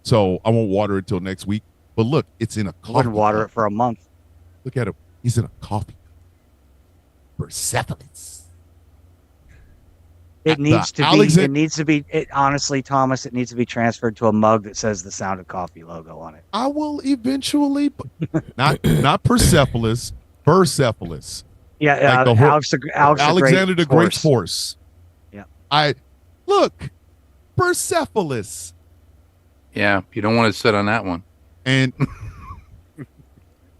so I won't water it till next week. But look, it's in a I coffee wouldn't water cup. it for a month. Look at him. He's in a coffee cup. Persepolis. It The needs to be. Alexan- It needs to be. Honestly, Thomas, it needs to be transferred to a mug that says the Sound of Coffee logo on it. I will eventually, not Persepolis, Persepolis. Yeah, Like the whole- Alexander the Great Force. Yeah. I look, Persepolis, Yeah, you don't want to sit on that one. and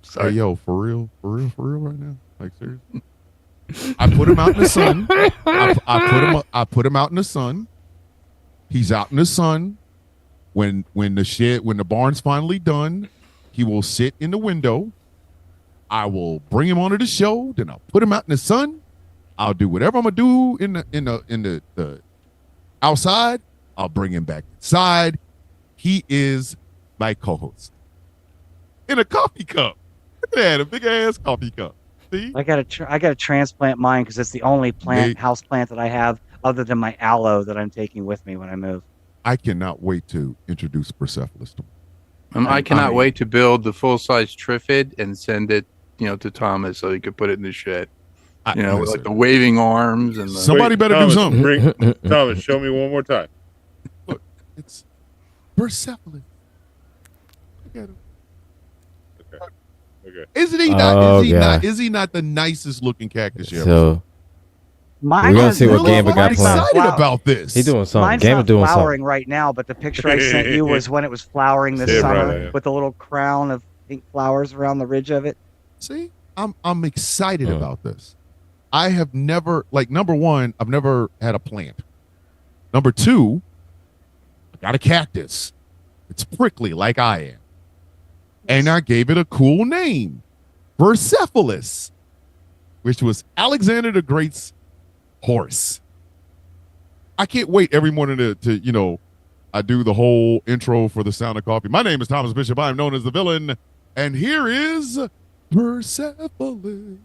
Sorry. hey, yo, for real, right now, like seriously. I put him out in the sun. I put him out in the sun. He's out in the sun. When the barn's finally done, he will sit in the window. I will bring him onto the show. Then I'll put him out in the sun. I'll do whatever I'm gonna do in the outside. I'll bring him back inside. He is my co-host in a coffee cup. Look at that, a big ass coffee cup. See? I gotta transplant mine because it's the only house plant that I have other than my aloe that I'm taking with me when I move. I cannot wait to introduce Persepolis to I cannot wait to build the full-size Triffid and send it to Thomas so he could put it in the shed. With listen. like the waving arms and the, Somebody better Thomas, do something. Thomas, show me one more time. Look, it's Persepolis. Look at him. Okay. Isn't he not? Is he not the nicest looking cactus you ever seen? So Mine we're gonna has see what really Gambit got planned. excited about this. He doing something. Mine's Gambit not doing flowering something. right now, but the picture I sent you was when it was flowering this Yeah, summer right, yeah. with a little crown of pink flowers around the ridge of it. See, I'm excited about this. I have never, number one, I've never had a plant. Number two, I got a cactus. It's prickly like I am. And I gave it a cool name, Persepolis, which was Alexander the Great's horse. I can't wait every morning to I do the whole intro for the Sound of Coffee. My name is Thomas Bishop. I am known as the villain. And here is Persepolis.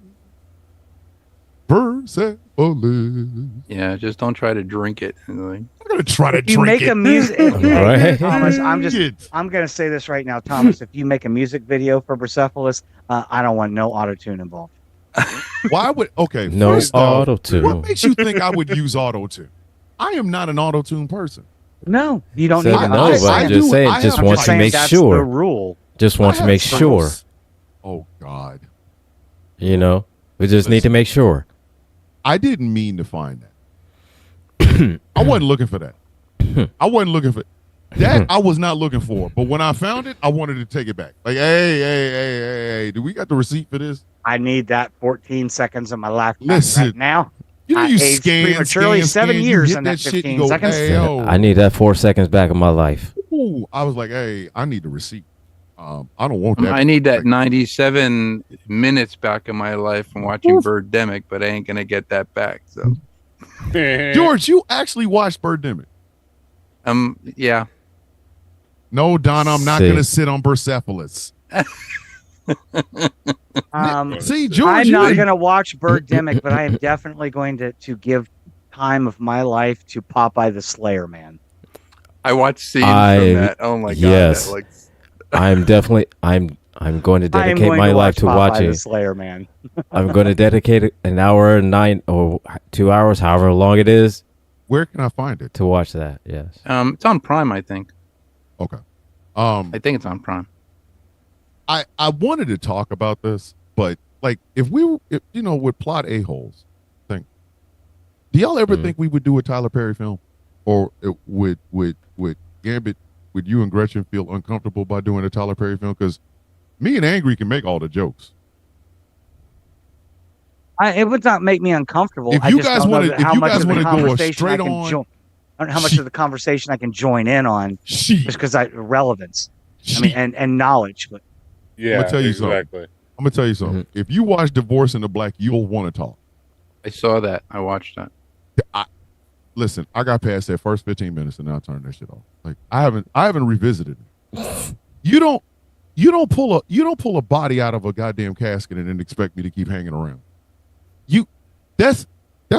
Persepolis. yeah, just don't try to drink it. I'm gonna try to If you drink make it. a music, Right. Thomas, It. I'm gonna say this right now, Thomas. If you make a music video for Persepolis, I don't want no auto tune involved. Why would No first off, auto tune. what makes you think I would use auto tune? I am not an auto tune person. No, you don't Said need to. no, but I'm just saying, just want to make that's the sure. rule. Just want I to have make some- sure. Oh God, We just need to make sure. I didn't mean to find that. I wasn't looking for that. I wasn't looking for that. I was not looking for. But when I found it, I wanted to take it back. Like, hey, do we got the receipt for this? I need that 14 seconds of my life back Listen, right now. You know, I you aged scan prematurely scan, 7 scan, you years hit in that shit, 15 you go, seconds. Hey, yo. I need that 4 seconds back of my life. Ooh, I was like, hey, I need the receipt. I don't want that. I need that 97 minutes back in my life from watching Birdemic, but I ain't gonna get that back. So, George, you actually watched Birdemic. yeah. No, Don, I'm not See. going to sit on Persepolis. See, George, I'm you not didn't- going to watch Birdemic, but I am definitely going to give time of my life to Popeye the Slayer Man. I watched scenes I- from that. Oh my god! yes. That, like, I'm definitely I'm going to I am dedicate going my to life watch to Popeye watching. the Slayer Man. I'm going to dedicate an hour and 9 or 2 hours, however long it is, Where can I find it? to watch that. Yes. it's on Prime, I think. Okay. I think it's on Prime. I wanted to talk about this, but like if with plot a-holes thing, do y'all ever think we would do a Tyler Perry film? Or would Gambit, would you and Gretchen feel uncomfortable by doing a Tyler Perry film? Because me and Angry can make all the jokes. It would not make me uncomfortable. If I you just guys don't know wanna- that if how you much guys of the wanna go a conversation I straight can on- join. I don't know how much of the conversation I can join in on just because relevance. I mean, and knowledge. But Yeah, I'm gonna tell you something. exactly. I'm gonna tell you something. If you watch Divorce in the Black, you'll want to talk. I saw that. I watched that. Listen, I got past that first 15 minutes and now I turned that shit off. Like I haven't revisited it. You don't pull a body out of a goddamn casket and then expect me to keep hanging around. That's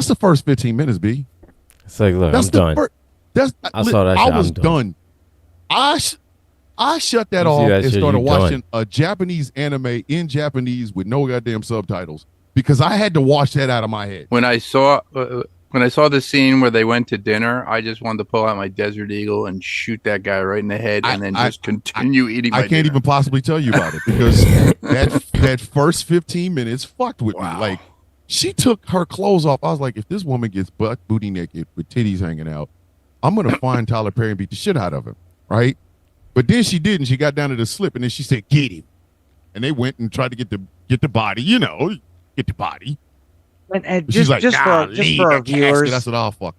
the first 15 minutes, B. It's like, look, That's I'm done. I saw that shit, was I'm done. I shut that You see off that and shit, started you watching a Japanese anime in Japanese with no goddamn subtitles because I had to wash that out of my head. When I saw the scene where they went to dinner, I just wanted to pull out my Desert Eagle and shoot that guy right in the head, and then just continue eating. I can't even possibly tell you about it because that first 15 minutes fucked with me. Like she took her clothes off. I was like, if this woman gets booty naked with titties hanging out, I'm gonna find Tyler Perry and beat the shit out of him, right? But then she didn't. She got down to the slip and then she said, "Get him," and they went and tried to get the body. Get the body. and But she's like, just for our viewers, I said, "Oh fuck."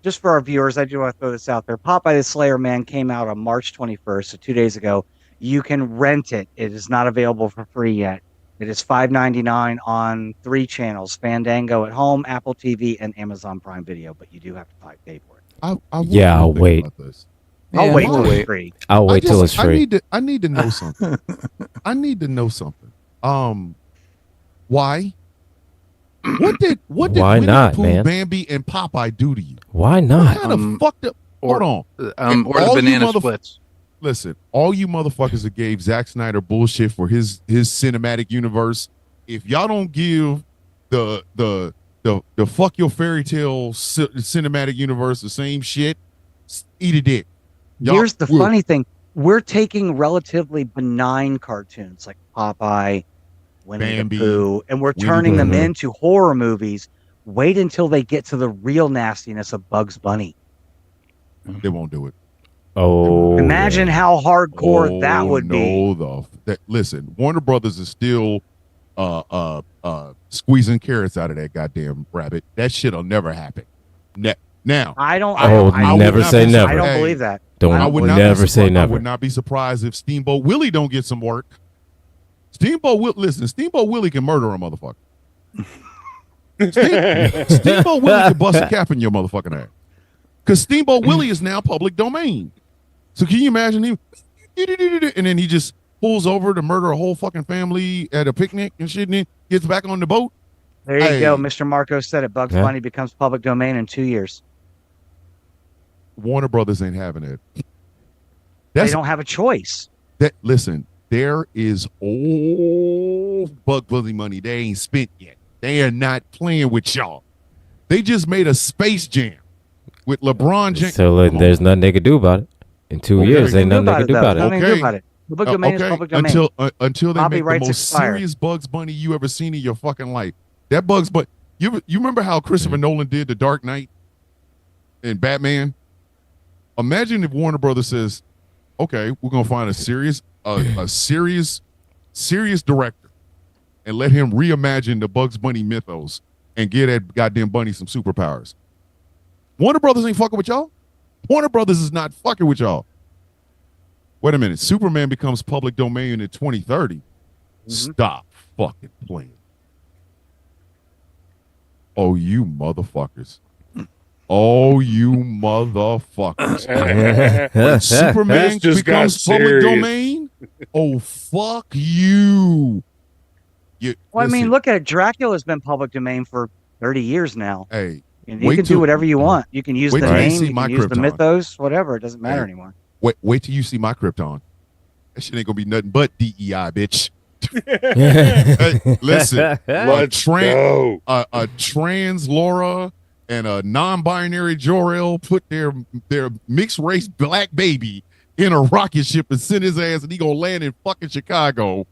just for our viewers, I do want to throw this out there. Popeye the Slayer Man came out on March 21st, so 2 days ago. You can rent it. It is not available for free yet. It is $5.99 on 3 channels: Fandango at home, Apple TV, and Amazon Prime Video. But you do have to pay for it. I'll wait. I'll wait till we'll it's wait. free. I'll wait till it's free. I need to know something. I need to know something. Why? What did Why Winnie not, Pooh, man? Bambi, and Popeye do to you? Why What not? kind of fucked up? Hold on. Or the banana splits. Listen, all you motherfuckers that gave Zack Snyder bullshit for his cinematic universe if y'all don't give the fuck your fairy tale cinematic universe the same shit, eat a dick. Here's the funny thing. We're taking relatively benign cartoons like Popeye, Winnie Bambi, the Pooh, and we're turning them into horror movies. Wait until they get to the real nastiness of Bugs Bunny. They won't do it. Oh, imagine how hardcore that would be. Listen, Warner Brothers is still squeezing carrots out of that goddamn rabbit. That shit'll never happen. Now, I don't never say never. I don't believe that. I would never say never. I would not be surprised if Steamboat Willie don't get some work. Steamboat Willie can murder a motherfucker. Steamboat Willie can bust a cap in your motherfucking ass. Because Steamboat Willie is now public domain. So can you imagine him? And then he just pulls over to murder a whole fucking family at a picnic and shit, and then gets back on the boat. There you go. Mr. Marco said it. Bugs Bunny becomes public domain in 2 years. Warner Brothers ain't having it. They don't have a choice. Listen, there is old Bugs Bunny money they ain't spent yet. They are not playing with y'all. They just made a Space Jam with LeBron James. So there's nothing they could do about it. In 2 years, ain't nothing they could do about it. Nothing to do about it. Public domain is public domain. Until they make the most serious Bugs Bunny you ever seen in your fucking life. That Bugs Bunny. You remember how Christopher Nolan did The Dark Knight and Batman? Imagine if Warner Brothers says, okay, we're gonna find a serious director and let him reimagine the Bugs Bunny mythos and get that goddamn bunny some superpowers. Warner Brothers ain't fucking with y'all. Warner Brothers is not fucking with y'all. Wait a minute. Superman becomes public domain in 2030. Mm-hmm. Stop fucking playing. Oh, you motherfuckers. Oh, you motherfuckers. When Superman becomes public domain? Oh, fuck you. Well, I mean, look at it. Dracula's been public domain for 30 years now. Hey, and you can do whatever you want. You can use the name, you can use the mythos, whatever. It doesn't matter anymore. Wait till you see my Krypton. That shit ain't gonna be nothing but DEI, bitch. Hey, listen, a trans Laura and a non-binary Jor-El put their mixed race black baby in a rocket ship and send his ass, and he gonna land in fucking Chicago.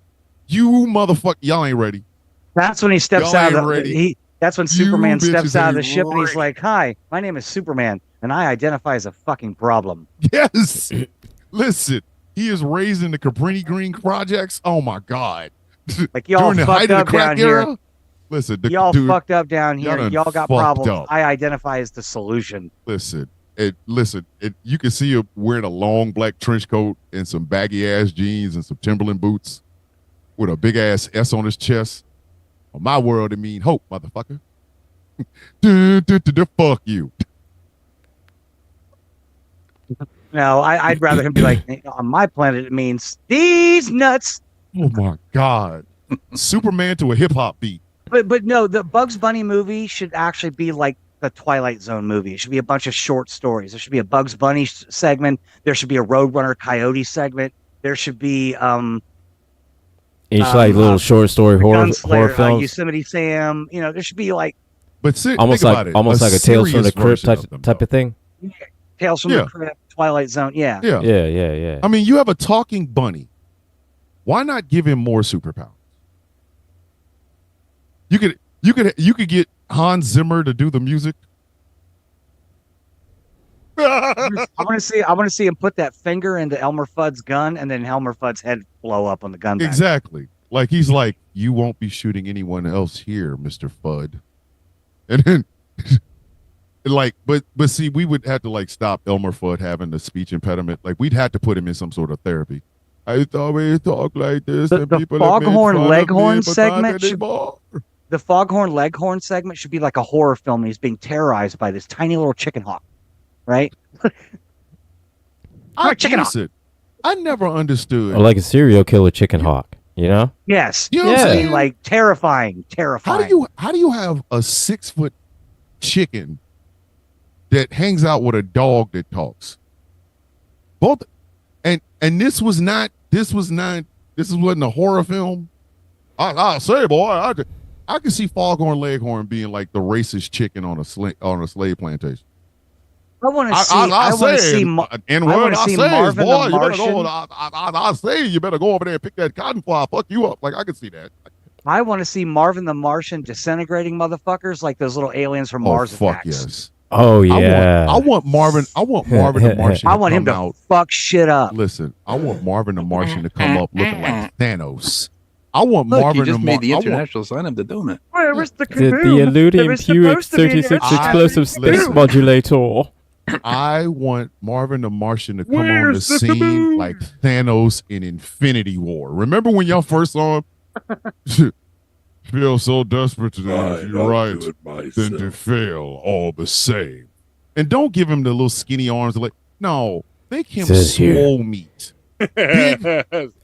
You motherfucker, y'all ain't ready. That's when he steps out of the. That's when Superman steps out of the ship and he's like, "Hi, my name is Superman, and I identify as a fucking problem." Yes. Listen, he is raised in the Cabrini Green projects. Oh my God. Like y'all fucked up down here. Listen, y'all fucked up down here. Y'all got problems. Up. I identify as the solution. Listen, you can see him wearing a long black trench coat and some baggy ass jeans and some Timberland boots with a big ass S on his chest. On my world, it mean hope, motherfucker. Fuck you. No, I'd rather him be like, on my planet, it means these nuts. Oh my God. Superman to a hip hop beat. But no, the Bugs Bunny movie should actually be like the Twilight Zone movie. It should be a bunch of short stories. There should be a Bugs Bunny segment. There should be a Roadrunner Coyote segment. There should be each like little short story horror films. Yosemite Sam. You know, there should be like, almost like a Tales from the Crypt type of thing. Yeah, Tales from the Crypt, Twilight Zone. Yeah. I mean, you have a talking bunny. Why not give him more superpowers? You could get Hans Zimmer to do the music. I want to see him put that finger into Elmer Fudd's gun, and then Elmer Fudd's head blow up on the gun. Exactly. Like he's like, you won't be shooting anyone else here, Mr. Fudd. And then, like, but see, we would have to like stop Elmer Fudd having the speech impediment. Like we'd have to put him in some sort of therapy. I always talk like this. The Foghorn Leghorn segment the Foghorn Leghorn segment should be like a horror film. And he's being terrorized by this tiny little chicken hawk, right? I never understood. Or like a serial killer chicken hawk, you know? Yes. You know what I'm saying? Like terrifying. How do you have a 6-foot chicken that hangs out with a dog that talks? Both, and this wasn't a horror film. I say, boy, I can see Foghorn Leghorn being like the racist chicken on a slave plantation. I want to see. I want to see. Marvin boy, the Martian. I say you better go over there and pick that cotton fly. Fuck you up. Like I can see that. I want to see Marvin the Martian disintegrating motherfuckers like those little aliens from Mars fuck attacks. Yes. Oh yeah. I want Marvin the Martian. I want him to fuck shit up. Listen, I want Marvin the Martian to come up looking like Thanos. I want Look, Marvin he just the made the international sign of the donut. Where is the Eludium QX36 explosive space modulator. I want Marvin the Martian to come on the scene like Thanos in Infinity War. Remember when y'all first saw him? Feel so desperate today. If you're right, then to fail all the same. And don't give him the little skinny arms. No, make him swole meat. Big,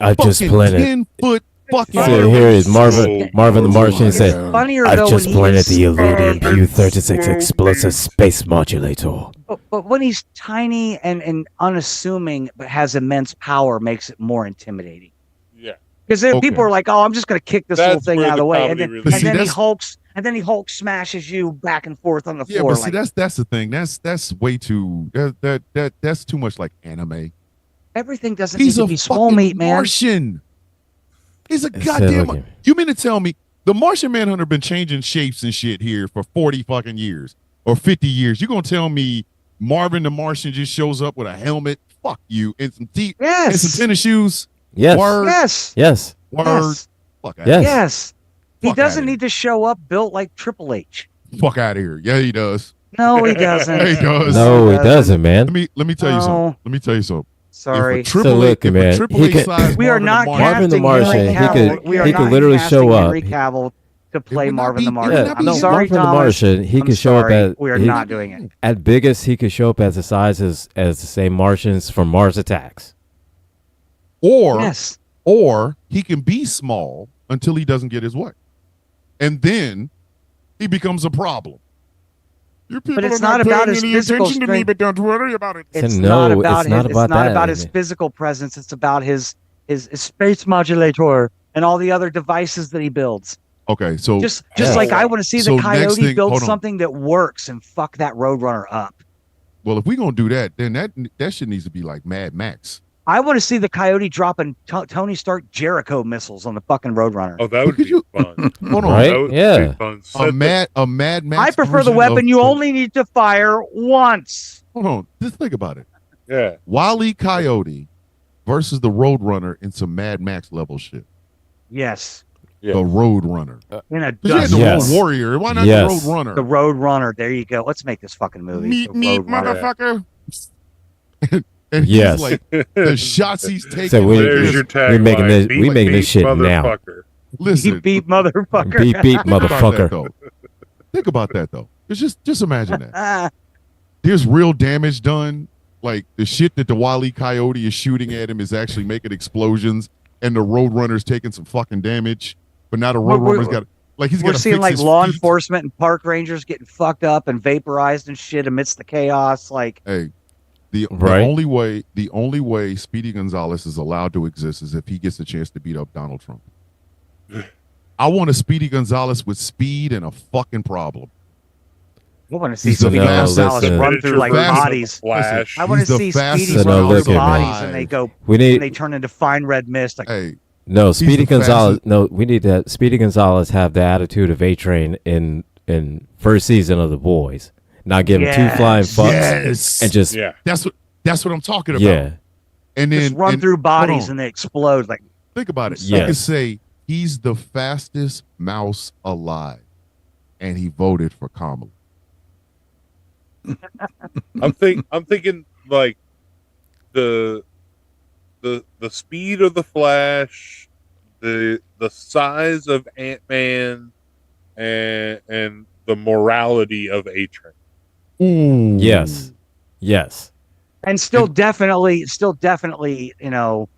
I just planted 10-foot fucking. So here is Marvin the Martian said, I've just planted the Eludium Q36 explosive space modulator. But when he's tiny and unassuming but has immense power, makes it more intimidating. Yeah. Because people are like, "Oh, I'm just going to kick this little thing out of the way," and then he hulks smashes you back and forth on the floor. Yeah, but see, that's the thing. That's way too that's too much like anime. Everything doesn't need to be small meat, man. Martian. He's a goddamn. You mean to tell me the Martian Manhunter been changing shapes and shit here for 40 fucking years or 50 years? You gonna tell me Marvin the Martian just shows up with a helmet? Fuck you, and some teeth, and some tennis shoes. Yes. Word. Yes. Word. Yes. Fuck out. Yes. He doesn't need to show up built like Triple H. Fuck out of here. Yeah, he does. No, he doesn't. Yeah, he does. No, he doesn't, man. Let me tell you something. Let me tell you something. Sorry. We are not Marvin the Martian. He could literally show up. To play Marvin the Martian. Yeah, I'm sorry, Marvin the Martian. He could show up at. We are not doing it. At biggest, he could show up as the size as the same Martians from Mars Attacks. Or he can be small until he doesn't get his way, and then he becomes a problem. But it's not about his physical strength. But don't worry about it. It's not about his physical presence. It's about his space modulator and all the other devices that he builds. Okay, so just like I want to see the Coyote build something that works and fuck that Roadrunner up. Well, if we're gonna do that, then that shit needs to be like Mad Max. I want to see the Coyote dropping Tony Stark Jericho missiles on the fucking Roadrunner. Oh, that would be fun. Hold on, right? Yeah. A Mad Max. I prefer the weapon you only need to fire once. Hold on, just think about it. Yeah. Wile E. Coyote versus the Roadrunner in some Mad Max level shit. Yes. The Roadrunner. In a the Road Warrior. Why not the Roadrunner? The Roadrunner. There you go. Let's make this fucking movie. Meet motherfucker. And he's like, the shots he's taking. So we're making this shit now. Listen, beep motherfucker. Beep motherfucker. Think about that though. It's just imagine that. There's real damage done. Like the shit that the Wile E. Coyote is shooting at him is actually making explosions, and the Roadrunner's taking some fucking damage. But now the Roadrunner's got we're seeing like law enforcement and park rangers getting fucked up and vaporized and shit amidst the chaos. Like, hey. The only way Speedy Gonzalez is allowed to exist is if he gets a chance to beat up Donald Trump. I want a Speedy Gonzalez with speed and a fucking problem. I want to see Speedy Gonzalez run through like bodies. I want to see Speedy run through bodies and they turn into fine red mist. Like, no, Speedy Gonzalez. No, we need to. Speedy Gonzalez have the attitude of A-Train in first season of The Boys. Not give him two flying fucks and just that's what I'm talking about. Yeah, and then just run through bodies and they explode. Like, think about it. You can say he's the fastest mouse alive, and he voted for Kamala. I'm thinking like the speed of the Flash, the size of Ant-Man, and the morality of A-Train. Yes. And still definitely, Latino,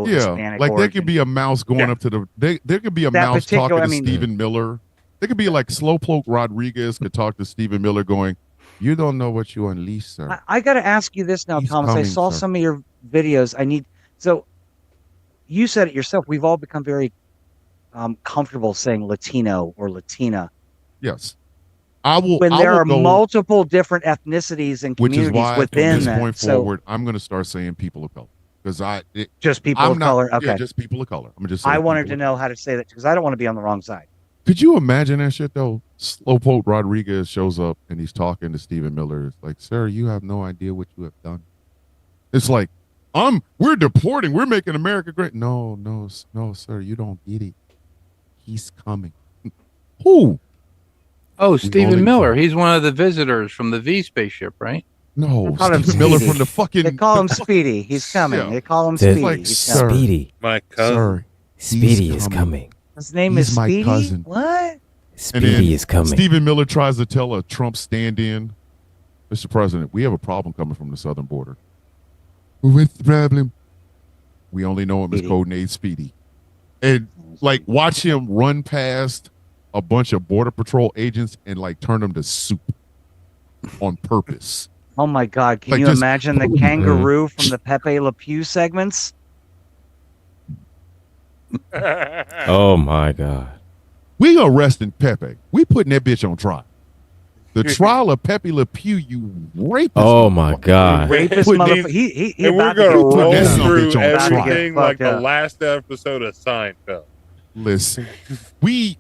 Hispanic. Like there could be a mouse going up to there could be a mouse talking to Stephen Miller. There could be like Slowpoke Rodriguez could talk to Stephen Miller going, "You don't know what you unleashed, sir." I got to ask you this now, Thomas. I saw some of your videos. you said it yourself. We've all become very comfortable saying Latino or Latina. Yes. I will. When I there will are go, multiple different ethnicities and which is communities why within from this that. point forward, I'm going to start saying people of color because just people I'm of not, color. Okay, yeah, just people of color. I'm just. I wanted to know how to say that because I don't want to be on the wrong side. Could you imagine that shit though? Slowpoke Rodriguez shows up and he's talking to Stephen Miller. It's like, sir, you have no idea what you have done. It's like, we're deporting. We're making America great. No, sir, you don't get it. He's coming. Who? Oh, Stephen Miller. He's one of the visitors from the V spaceship, right? No, Stephen Miller from the fucking. They call him Speedy. He's coming. Yeah. They call him Speedy. Like, He's sir, coming. Speedy. My cousin. Sir, Speedy is coming. His name He's is my Speedy. cousin. What? Speedy is coming. Stephen Miller tries to tell a Trump stand-in, Mr. President, we have a problem coming from the southern border. What's the problem? We only know him as codename Speedy. And like watch him run past a bunch of Border Patrol agents and like turn them to soup on purpose. Oh my God! Can Like, you just- imagine the kangaroo from the Pepe Le Pew segments? Oh my God. We arresting Pepe. We putting that bitch on trial. The trial of Pepe Le Pew, you rapist. Oh my God. Rapist Putting motherfucker. He And we're about to gonna get roll put that son through bitch on trial. everything like the Fucked up. last episode of Seinfeld. Listen, we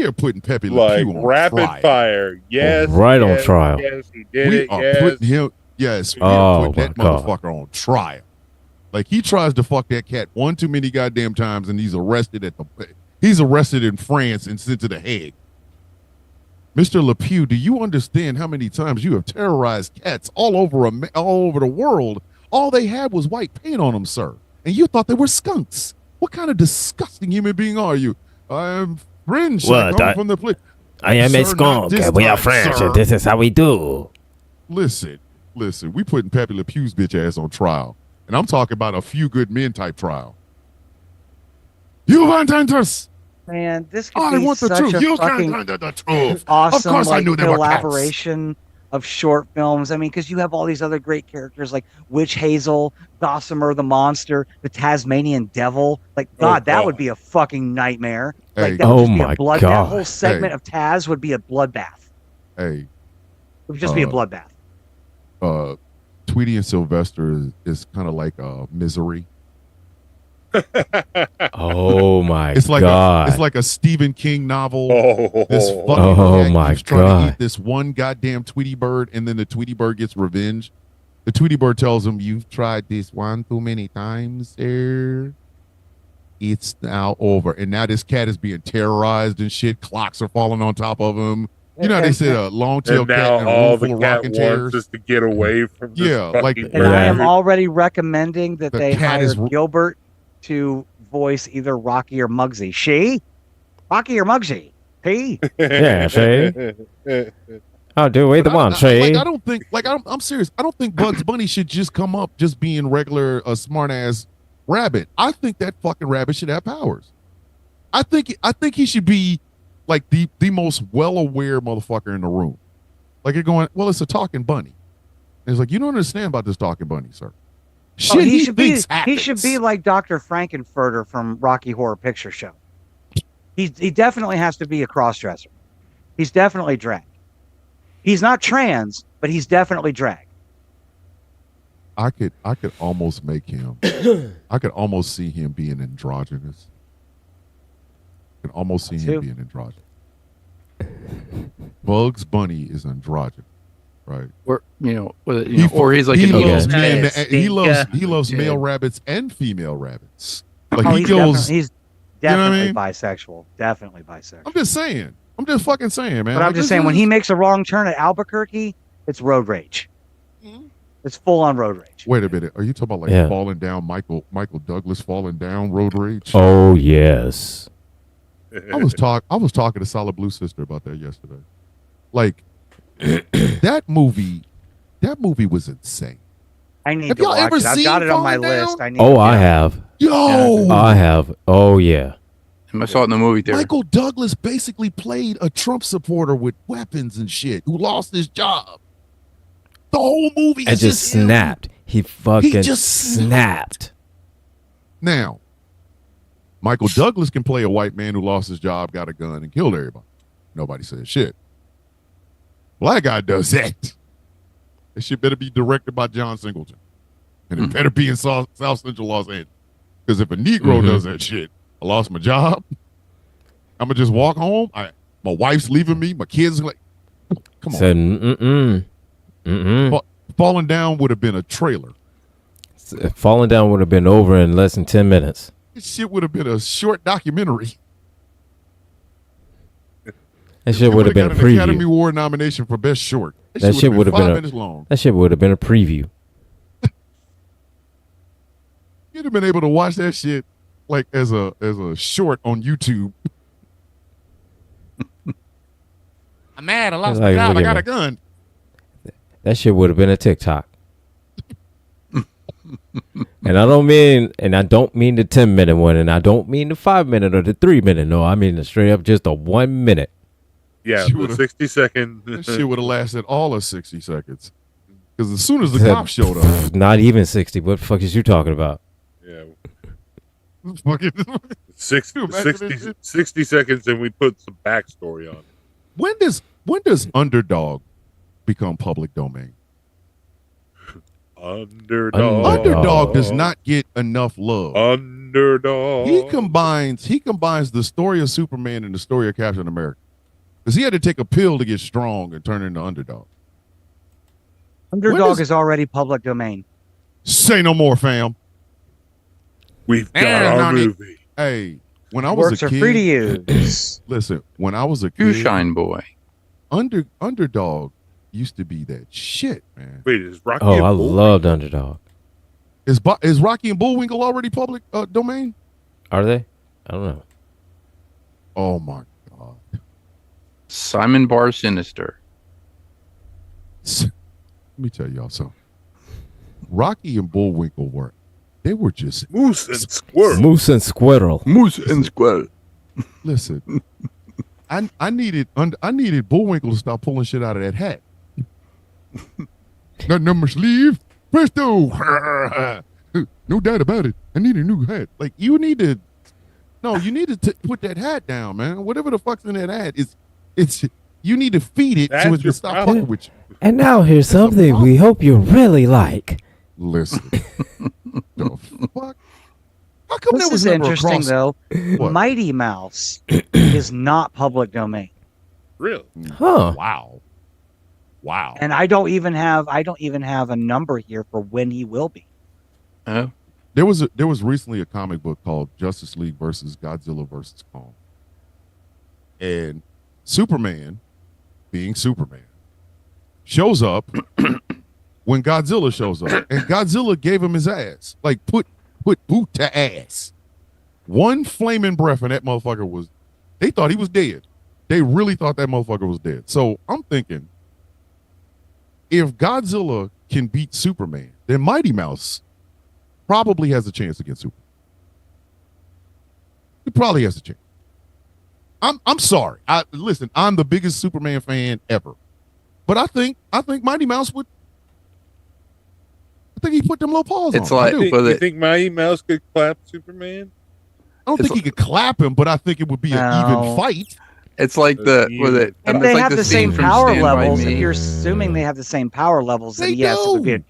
are putting Pepe Le Like Pew on rapid trial. fire. Yes. Right on yes, trial. Yes, he did We it. are Yes. putting him. Yes, we Oh, are putting that my God. motherfucker on trial. Like he tries to fuck that cat one too many goddamn times, and he's arrested in France and sent to the Hague. Mr. Le Pew, do you understand how many times you have terrorized cats all over the world? All they had was white paint on them, sir, and you thought they were skunks. What kind of disgusting human being are you? I'm French. I come from the place. I am a Sir, not skunk. this We are time, French, sir. and this is how we do. Listen, we putting Pepe Le Pew's bitch ass on trial. And I'm talking about a few good men type trial. You want answers? Man, this could I be want the such truth. a You fucking can't handle the truth. awesome Of course I knew they were cats. collaboration of short films. I mean, because you have all these other great characters like Witch Hazel, Gossamer the Monster, the Tasmanian Devil. Like, God, that would be a fucking nightmare. Hey. Like, that would just be my a blood. God. That whole segment of Taz would be a bloodbath. Hey, It would just be a bloodbath. Tweety and Sylvester is kind of like Misery. Oh my It's like God. it's like a Stephen King novel. Oh, This fucking Oh, cat my keeps trying to God. eat this one goddamn Tweety bird, and then the Tweety bird gets revenge. The Tweety bird tells him, "You've tried this one too many times, sir. It's now over." And now this cat is being terrorized and shit. Clocks are falling on top of him. You know how they said a long-tailed and cat now in a all room the full of cat rocking wants chairs. is to get away from this Yeah, like- fucking And I am bird. already recommending that The they cat hire is- Gilbert to voice either Rocky or Muggsy. She? Rocky or Muggsy? He? Yeah, Shay. I'll do either one, Shay. I don't think, I'm serious. I don't think Bugs Bunny should just come up just being regular, a smart ass rabbit. I think that fucking rabbit should have powers. I think he should be like the most well-aware motherfucker in the room. Like you're going, well, it's a talking bunny. And it's like, you don't understand about this talking bunny, sir. Shit, Oh, he should be. thinks He should be happens. like Dr. Frankenfurter from Rocky Horror Picture Show. He definitely has to be a crossdresser. He's definitely drag. He's not trans, but he's definitely drag. I could almost make him. I could almost see him being androgynous. I could almost see him being androgynous. Bugs Bunny is androgynous, right? Or or he's like he an loves eagle. men. Yes. He loves Yeah. male rabbits and female rabbits. Like Oh, he he's goes. definitely know what I mean? bisexual. Definitely bisexual. I'm just saying. I'm just fucking saying, man. But I'm Like, just this saying, when is- he makes a wrong turn at Albuquerque, it's road rage. It's full on road rage. Wait a minute. Are you talking about like Yeah. falling down? Michael Douglas falling down road rage. Oh yes. I was talking to Solid Blue Sister about that yesterday. Like that movie was insane. I need Have to y'all watch ever it. I've seen got it on my Falling Down? list. I need. Oh, I have. Yo, I have. Oh yeah. I saw it in the movie theater. Michael Douglas basically played a Trump supporter with weapons and shit who lost his job. The whole movie And is just him. snapped. He fucking just snapped. Now, Michael Douglas can play a white man who lost his job, got a gun, and killed everybody. Nobody says shit. Black guy does that. That shit better be directed by John Singleton. And it better be in South Central Los Angeles. Because if a Negro does that shit, I lost my job. I'm going to just walk home. My wife's leaving me. My kids are like, come on. Said, Falling Down would have been a trailer. Falling Down would have been over in less than 10 minutes. This shit would have been a short documentary. That shit would have been a preview. Academy Award nomination for Best Short. That shit would have been 5 minutes long. That shit would have been a preview. You'd have been able to watch that shit like as a short on YouTube. I'm mad. I lost my job. I got a gun. That shit would have been a TikTok. And I don't mean the 10-minute one, and I don't mean the 5-minute or the 3-minute. No, I mean straight up just a 1 minute. Yeah, the 60 seconds. That shit would have lasted all of 60 seconds. Because as soon as the cops showed up. Not even 60. What the fuck is you talking about? Yeah. Fucking 60 seconds and we put some backstory on it. When does Underdog become public domain? Underdog does not get enough love. Underdog. He combines the story of Superman and the story of Captain America. Because he had to take a pill to get strong and turn into Underdog. Underdog is already public domain. Say no more, fam. We've got our movie. Hey, when I was a kid, free to use. Listen, when I was a You kid, shine boy. Underdog used to be that shit, man. Wait, is Rocky? Oh, I loved Underdog. Is Rocky and Bullwinkle already public domain? Are they? I don't know. Oh my god. Simon Bar Sinister. Let me tell y'all something. Rocky and Bullwinkle were just Moose and Squirrel. Moose and Squirrel. Moose and Squirrel. Listen. I needed Bullwinkle to stop pulling shit out of that hat. Got number sleeve, presto. No doubt about it. I need a new hat. Like you need to put that hat down, man. Whatever the fuck's in that hat it's you need to feed it so it can stop fucking with you. And now here's something we hope you really like. Listen. The fuck? How come This that was is interesting though. What? Mighty Mouse is not public domain. Really? Huh. Wow. And I don't even have a number here for when he will be. Oh. There was recently a comic book called Justice League versus Godzilla versus Kong. And Superman, being Superman, shows up when Godzilla shows up. And Godzilla gave him his ass. Like put boot to ass. One flaming breath and that motherfucker they thought he was dead. They really thought that motherfucker was dead. So I'm thinking, if Godzilla can beat Superman, then Mighty Mouse probably has a chance against Superman. He probably has a chance. I'm sorry. Listen, I'm the biggest Superman fan ever. But I think Mighty Mouse would. I think he put them little paws It's on. like You think Mighty Mouse could clap Superman? I don't think he could clap him, but I think it would be an even fight. It's like If they have the same power levels, if you're assuming they have the same power levels, then yes,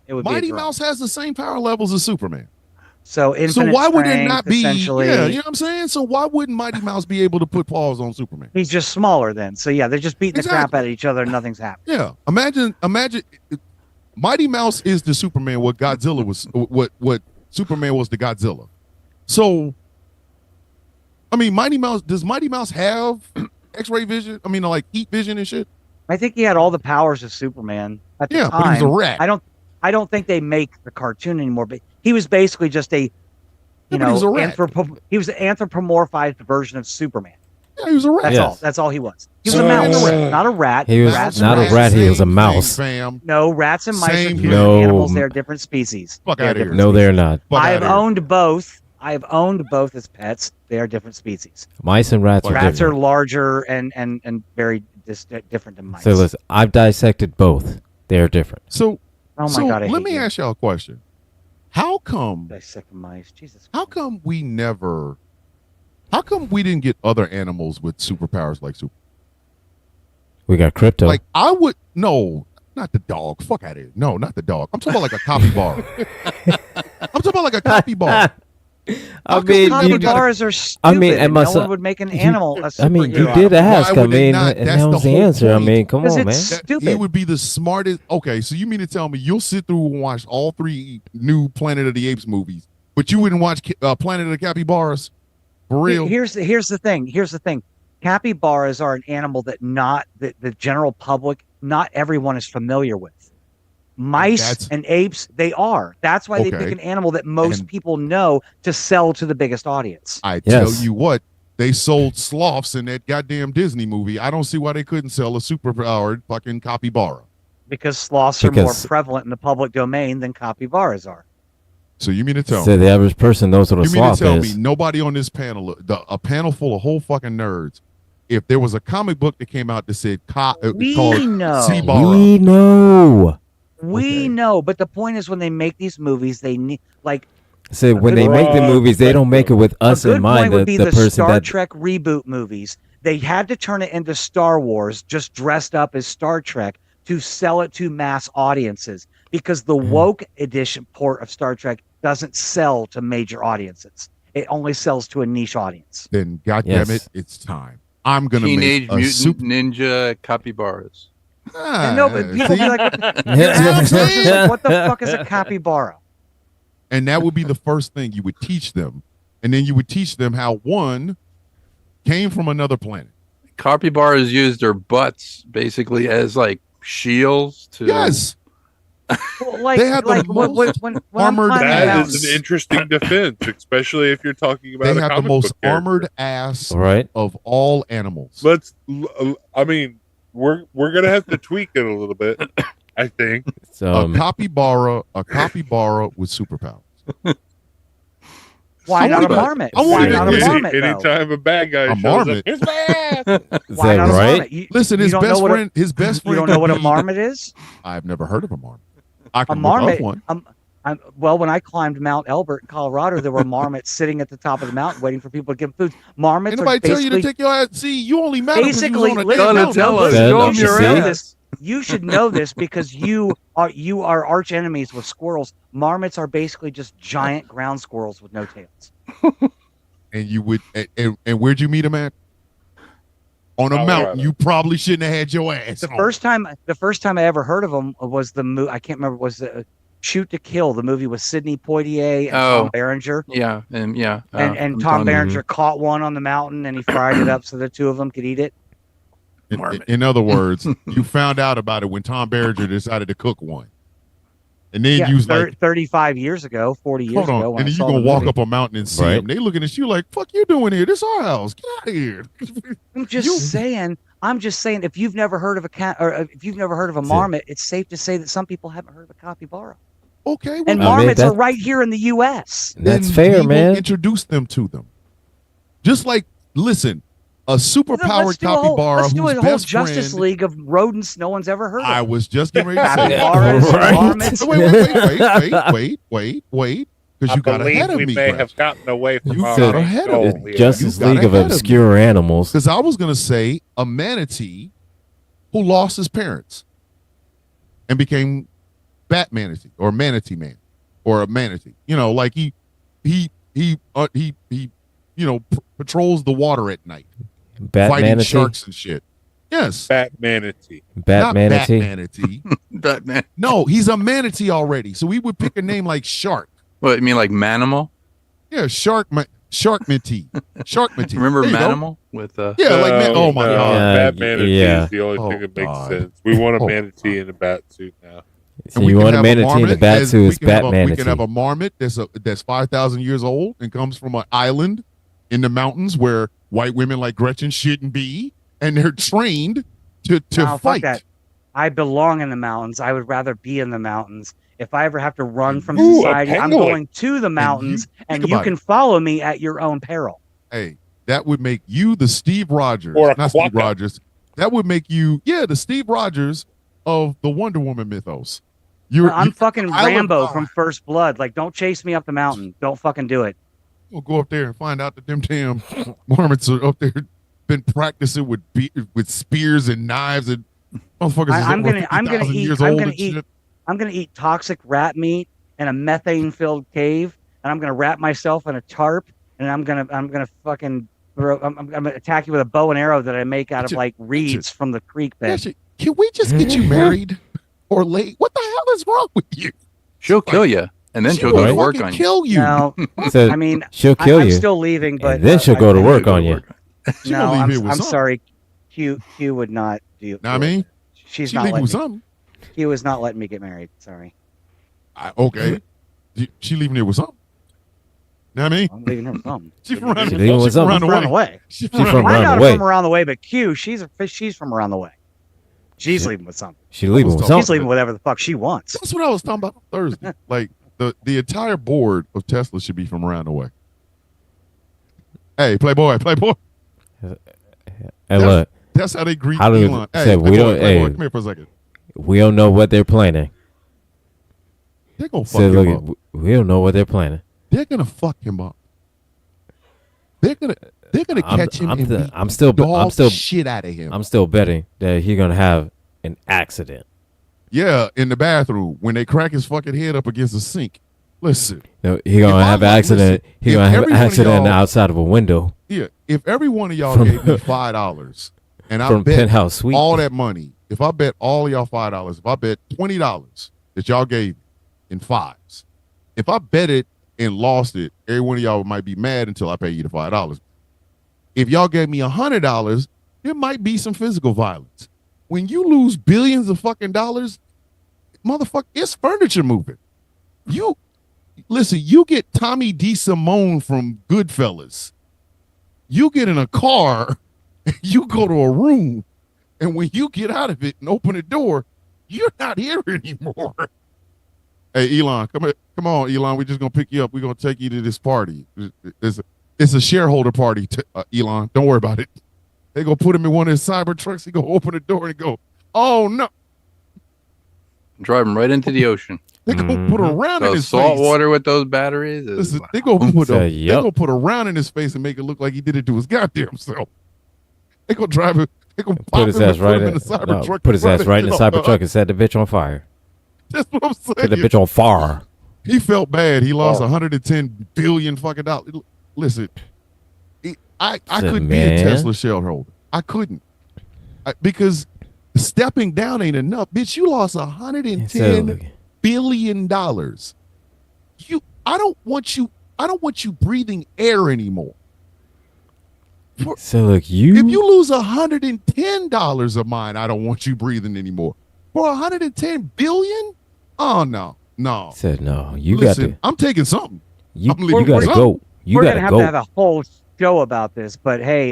it would be Mighty a draw. Mouse has the same power levels as Superman. So why would it not be? Essentially, Yeah, you know what I'm saying. So why wouldn't Mighty Mouse be able to put paws on Superman? He's just smaller then. So yeah, they're just beating the crap out of each other and nothing's happening. Yeah, imagine. Mighty Mouse is the Superman. What Godzilla was. What Superman was to Godzilla. So, I mean, does Mighty Mouse have X-ray vision? I mean, like heat vision and shit. I think he had all the powers of Superman at the time. But he was a rat. I don't think they make the cartoon anymore. But he was basically just he was an anthropomorphized version of Superman. Yeah, he was a rat. That's all he was. He was a mouse, not a rat. He was not a rat. He was a mouse. No, rats and mice are two different animals. They're different species. Fuck out of here. No, they're not. I have owned both. I have owned both as pets. They are different species. Mice and rats are different. Rats are larger and very different than mice. So listen, I've dissected both. They are different. So, oh my God, let me ask y'all a question. How come dissect mice? Jesus. How come we never How come we didn't get other animals with superpowers like super? We got crypto. Like I would no, not the dog. Fuck out of here. No, not the dog. I'm talking about like a capybara. I'm talking about like a capybara. I mean, capybaras are stupid. I mean, and no one would make an animal. I mean, you superhero. did ask. Why I would they mean, not? and That's that the was the whole answer. I point. mean, come on, man. It's stupid. He would be the smartest. Okay, so you mean to tell me you'll sit through and watch all 3 new Planet of the Apes movies, but you wouldn't watch Planet of the Capybaras? For real? Here's the thing. Capybaras are an animal that not the general public, not everyone is familiar with. Mice and apes, they are. That's why they pick an animal that most people know to sell to the biggest audience. I tell you what, they sold sloths in that goddamn Disney movie. I don't see why they couldn't sell a superpowered fucking capybara. Because sloths are more prevalent in the public domain than capybaras are. So you mean to tell me the average person knows what a sloth is? You mean to tell me nobody on this panel, a panel full of whole fucking nerds, if there was a comic book that came out that said called Seabara. We know. We know, but the point is when they make these movies, they need like. So when they make the movies, they don't make it with us in mind. A good point would be the person Star Trek reboot movies. They had to turn it into Star Wars, just dressed up as Star Trek to sell it to mass audiences. Because the woke edition port of Star Trek doesn't sell to major audiences. It only sells to a niche audience. Then, goddammit, it's time. I'm gonna Teenage make Mutant Ninja Capybaras. No, but people be like, what the fuck is a capybara? And that would be the first thing you would teach them. And then you would teach them how one came from another planet. Capybaras use their butts basically as like shields to. Yes. Well, like, they have like when armored. That is an interesting defense, especially if you're talking about. They have the most armored ass of all animals. I mean, we're gonna have to tweak it a little bit. I think a capybara with superpowers. Why not a marmot? Why not a marmot? Anytime a bad guy shows up, here's my ass. Why not a marmot? Listen, his best friend. You don't know what a marmot is? I've never heard of a marmot. I can a marmot. Look up one. Well, when I climbed Mount Elbert in Colorado, there were marmots sitting at the top of the mountain waiting for people to give them food. Marmots. Anybody tell you to take your ass? See, you only matter basically. You should know this because you are arch enemies with squirrels. Marmots are basically just giant ground squirrels with no tails. And you would and where'd you meet them at? On a mountain. You probably shouldn't have had your ass. The first time I ever heard of them was the movie. I can't remember. Was the Shoot to Kill? The movie with Sidney Poitier and Tom Berenger. Yeah, and Tom Berenger caught one on the mountain and he fried it up so the two of them could eat it. In other words, you found out about it when Tom Berenger decided to cook one. And then you was like 35 years ago, 40 years ago. And then you're going to walk up a mountain and see them. They looking at you like, fuck you doing here? This is our house. Get out of here. I'm just saying, if you've never heard of a cat or if you've never heard of a marmot, it's safe to say that some people haven't heard of a capybara. Okay. Well, and marmots are right here in the U.S. That's fair, man. Introduce them to them. Just like, listen, a superpowered capybara let's do a whole Justice friend, League of rodents no one's ever heard of. I was just getting ready to say wait. Because you got ahead of me. We may have gotten away from Justice League of obscure animals. Because I was going to say a manatee who lost his parents and became bat manatee or manatee man or a manatee. You know, like he patrols the water at night. Fighting manatee? Sharks and shit. Yes. Bat manatee. Not manatee. Bat manatee. Batman. No, he's a manatee already. So we would pick a name like Shark. What, you mean like Manimal? Yeah, Shark Manatee. Shark Manatee. Remember Manimal? With oh my god. Bat manatee is the only thing that makes sense. We want a manatee in a bat suit now. So you want a manatee in a bat suit is bat manatee. We can have a marmot that's 5,000 years old and comes from an island in the mountains where white women like Gretchen shouldn't be, and they're trained to fight. Fuck that. I belong in the mountains. I would rather be in the mountains. If I ever have to run from society, I'm going to the mountains, and you can follow me at your own peril. Hey, that would make you the Steve Rogers. Not Steve Rogers. That would make you, the Steve Rogers of the Wonder Woman mythos. I'm fucking Rambo from First Blood. Like, don't chase me up the mountain. Don't fucking do it. We'll go up there and find out that them damn varmints are up there been practicing with spears and knives and motherfuckers. I'm gonna eat toxic rat meat in a methane-filled cave, and I'm gonna wrap myself in a tarp, and I'm gonna attack you with a bow and arrow that I make out of like reeds from the creek bed. Can we just get you married or late? What the hell is wrong with you? She'll kill you, and then she'll go to work on you. Kill you. No, So I mean, she'll kill I'm you. still leaving, but And then she'll go to work on you. No, I'm sorry. Q would not do. Know what I mean? She's she not leaving letting with me. something. Q is not letting me get married. Sorry. Okay. She leaving here with something. Know what I mean? I'm leaving her with something. She's from around the way. She's from I'm around not the way. from around the way, but Q, she's from around the way. She's leaving with something. She's leaving with She's something. leaving whatever the fuck she wants. That's what I was talking about on Thursday. Like the entire board of Tesla should be from around the way. Hey, Playboy. Hey, look. That's how they greet How do Elon. say Hey, we Playboy, don't? come here for a second. We don't know what they're planning. They're gonna fuck Say, him look, up. we don't know what they're planning. They're gonna fuck him up. They're gonna catch him and beat I'm still shit out of him. I'm still betting that he's gonna have an accident. Yeah, in the bathroom when they crack his fucking head up against the sink. Listen. No, he's gonna have an accident. He's gonna have an accident outside of a window. Yeah, if every one of y'all gave me $5 and I from bet Penthouse Suite. all that money, if I bet all of y'all $5, if I bet $20 that y'all gave in fives, if I bet it and lost it, every one of y'all might be mad until I pay you the $5. If y'all gave me $100, there might be some physical violence. When you lose billions of fucking dollars, motherfucker, it's furniture moving. You listen, you get Tommy DeSimone from Goodfellas. You get in a car, and you go to a room, and when you get out of it and open the door, you're not here anymore. Hey, Elon, come on, Elon. We're just gonna pick you up. We're gonna take you to this party. It's a shareholder party, Elon. Don't worry about it. They gonna put him in one of his cyber trucks. He gonna open the door and go, "Oh no!" Drive him right into the ocean. They gonna put a round in his salt face. water with those batteries. Listen, they gonna put a round in his face and make it look like he did it to his goddamn self. They gonna drive it. They gonna Put his ass right in the cyber truck. Put his ass right in the cyber truck and set the bitch on fire. That's what I'm saying. Set the bitch on fire. He felt bad. He lost 110 billion fucking dollars. Listen, I couldn't be a Tesla shareholder. I couldn't because stepping down ain't enough. Bitch, you lost $110 billion. I don't want you breathing air anymore. So look, if you lose $110 of mine, I don't want you breathing anymore. For 110 billion? Oh no. Said no. I'm taking something. You gotta go. We're gonna have to have a whole show about this, but hey,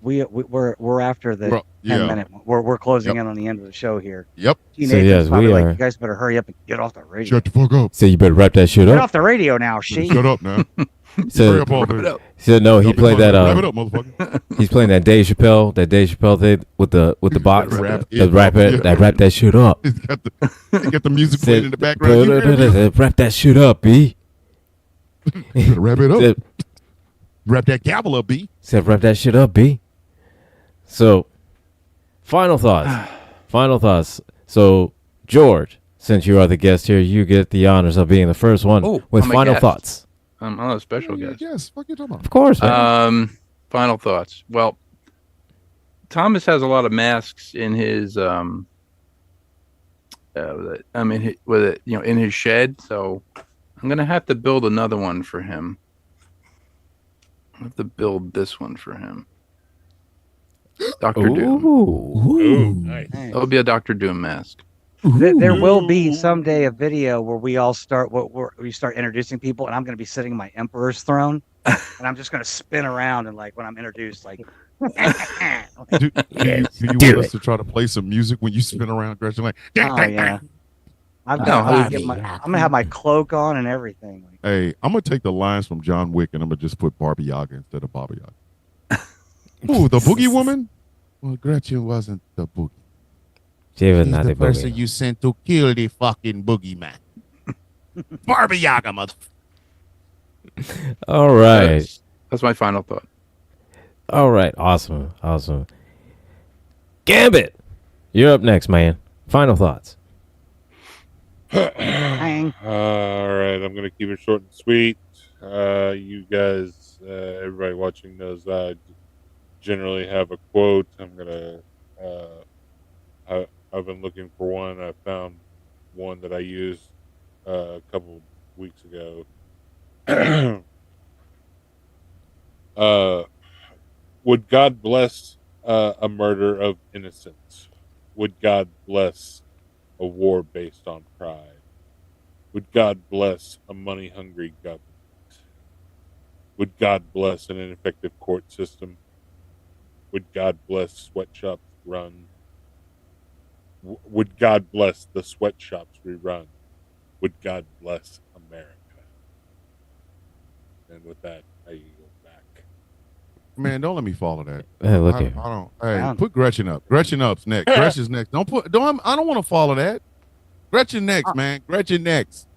we're after the 10-minute. We're closing in on the end of the show here. Yep. So yes, we are. You guys better hurry up and get off the radio. Shut the fuck up. So you better wrap that shit up. Get off the radio now, she. Shut up now. So no, he played that. Wrap it up, motherfucker. He's playing that Dave Chappelle thing with the box. Wrap that shit up. He got the music playing in the background. Wrap that shit up, B. Wrap it up. Wrap that gavel up, B. Said wrap that shit up, B. So, final thoughts. So, George, since you are the guest here, you get the honors of being the first one with final thoughts. I'm a special guest. Yes, fuck you talking about. Of course. Man. Final thoughts. Well, Thomas has a lot of masks in his in his shed, so I'm gonna have to build another one for him. I have to build this one for him. Dr. Doom. Ooh, nice. It'll be a Dr. Doom mask. There will be someday a video where we all start we start introducing people, and I'm going to be sitting in my emperor's throne, and I'm just going to spin around and like when I'm introduced, like. Do you want us to try to play some music when you spin around, Gretchen? Like, oh yeah. I'm gonna have my cloak on and everything. Hey, I'm gonna take the lines from John Wick and I'm gonna just put Barbie Yaga instead of Baba Yaga. Ooh, the Boogie Woman? Well, Gretchen wasn't the Boogie. She was He's not the the person boogie. you sent to kill the fucking boogeyman. Barbie Yaga, mother. All right. That's my final thought. All right. Awesome. Gambit, you're up next, man. Final thoughts. Hang. All right, I'm gonna keep it short and sweet. You guys, everybody watching knows I generally have a quote. I've been looking for one. I found one that I used a couple weeks ago. Would God bless a murder of innocence? Would God bless a war based on pride? Would God bless a money-hungry government? Would God bless an ineffective court system? Would God bless sweatshops run? Would God bless the sweatshops we run? Would God bless America? And with that, I yield back. Man, don't let me follow that. Hey, look I here. don't. Hey, put Gretchen up. Gretchen up's next. Gretchen's next. I don't want to follow that. Gretchen next, man. Gretchen next.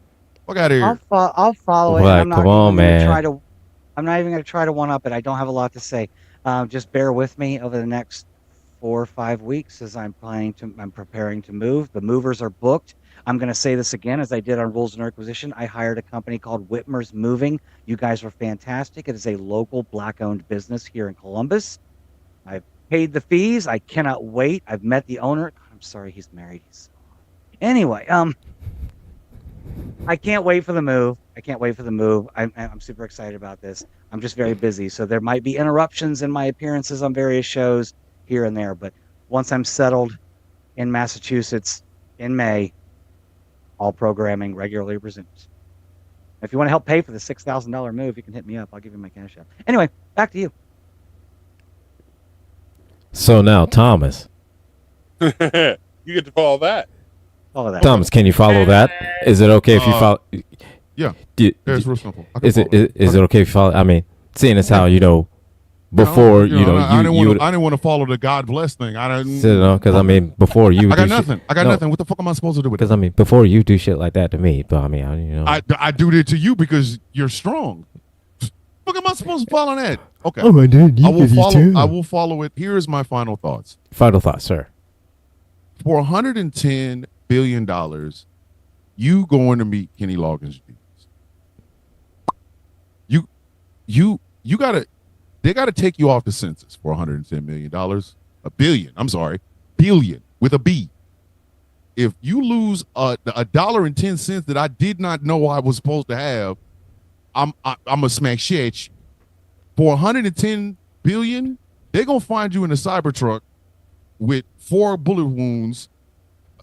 Fuck out of here. I'll follow it. Right, I'm not come even on, gonna man. I'm not even going to try to one up it. I don't have a lot to say. Just bear with me over the next 4 or 5 weeks as I'm preparing to move. The movers are booked. I'm going to say this again, as I did on Rules of Nerdquisition. I hired a company called Whitmer's Moving. You guys were fantastic. It is a local Black-owned business here in Columbus. I've paid the fees. I cannot wait. I've met the owner. God, I'm sorry, he's married. Anyway, I can't wait for the move. I'm super excited about this. I'm just very busy, so there might be interruptions in my appearances on various shows here and there. But once I'm settled in Massachusetts in May, all programming regularly resumes. If you want to help pay for the $6,000 move, you can hit me up. I'll give you my cash out. Anyway, back to you. So now, Thomas. You get to follow that. Follow that. Thomas, can you follow that? Is it okay if you follow? Yeah. It's real simple. Is it okay if you follow? I mean, seeing as how before I didn't want to follow the God bless thing. I didn't. Because I mean, before you, I got nothing. Nothing. What the fuck am I supposed to do with it? Because I mean, before you do shit like that to me, but I mean, I do it to you because you're strong. What am I supposed to follow that? Okay. Oh my dude, I will follow it. Here is my final thoughts. Final thoughts, sir. For $110 billion, you going to meet Kenny Loggins' dreams. They gotta take you off the census for $110 million. Billion with a B. If you lose $1.10 that I did not know I was supposed to have, I'm gonna smack shit. For $110 billion, they're gonna find you in a Cybertruck with 4 bullet wounds,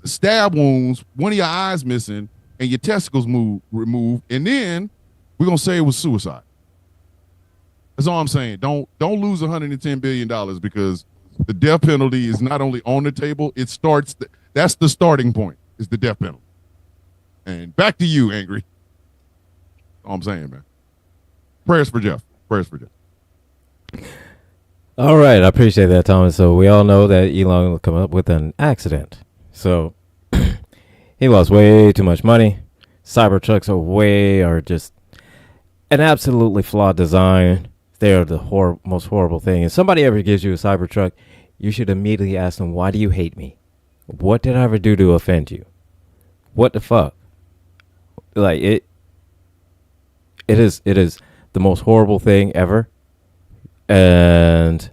stab wounds, one of your eyes missing, and your testicles removed, and then we're gonna say it was suicide. That's all I'm saying. Don't lose $110 billion because the death penalty is not only on the table, it starts. That's the starting point. Is the death penalty. And back to you, Angry. All I'm saying, man. Prayers for Jeff. All right, I appreciate that, Thomas. So we all know that Elon will come up with an accident. So he lost way too much money. Cybertrucks are just an absolutely flawed design. They are the most horrible thing. If somebody ever gives you a Cybertruck, you should immediately ask them, why do you hate me? What did I ever do to offend you? What the fuck? Like, it is the most horrible thing ever. And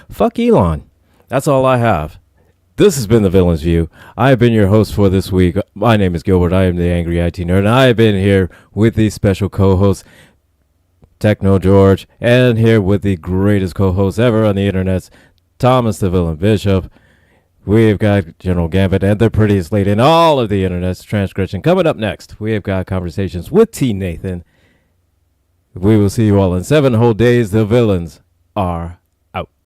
fuck Elon. That's all I have. This has been The Villain's View. I have been your host for this week. My name is Gilbert. I am the Angry IT Nerd. And I have been here with the special co-host, Techno George, and here with the greatest co-host ever on the internet, Thomas the Villain Bishop. We've got General Gambit and the prettiest lady in all of the internet's transgression. Coming up next, we have got conversations with T. Nathan. We will see you all in 7 whole days. The villains are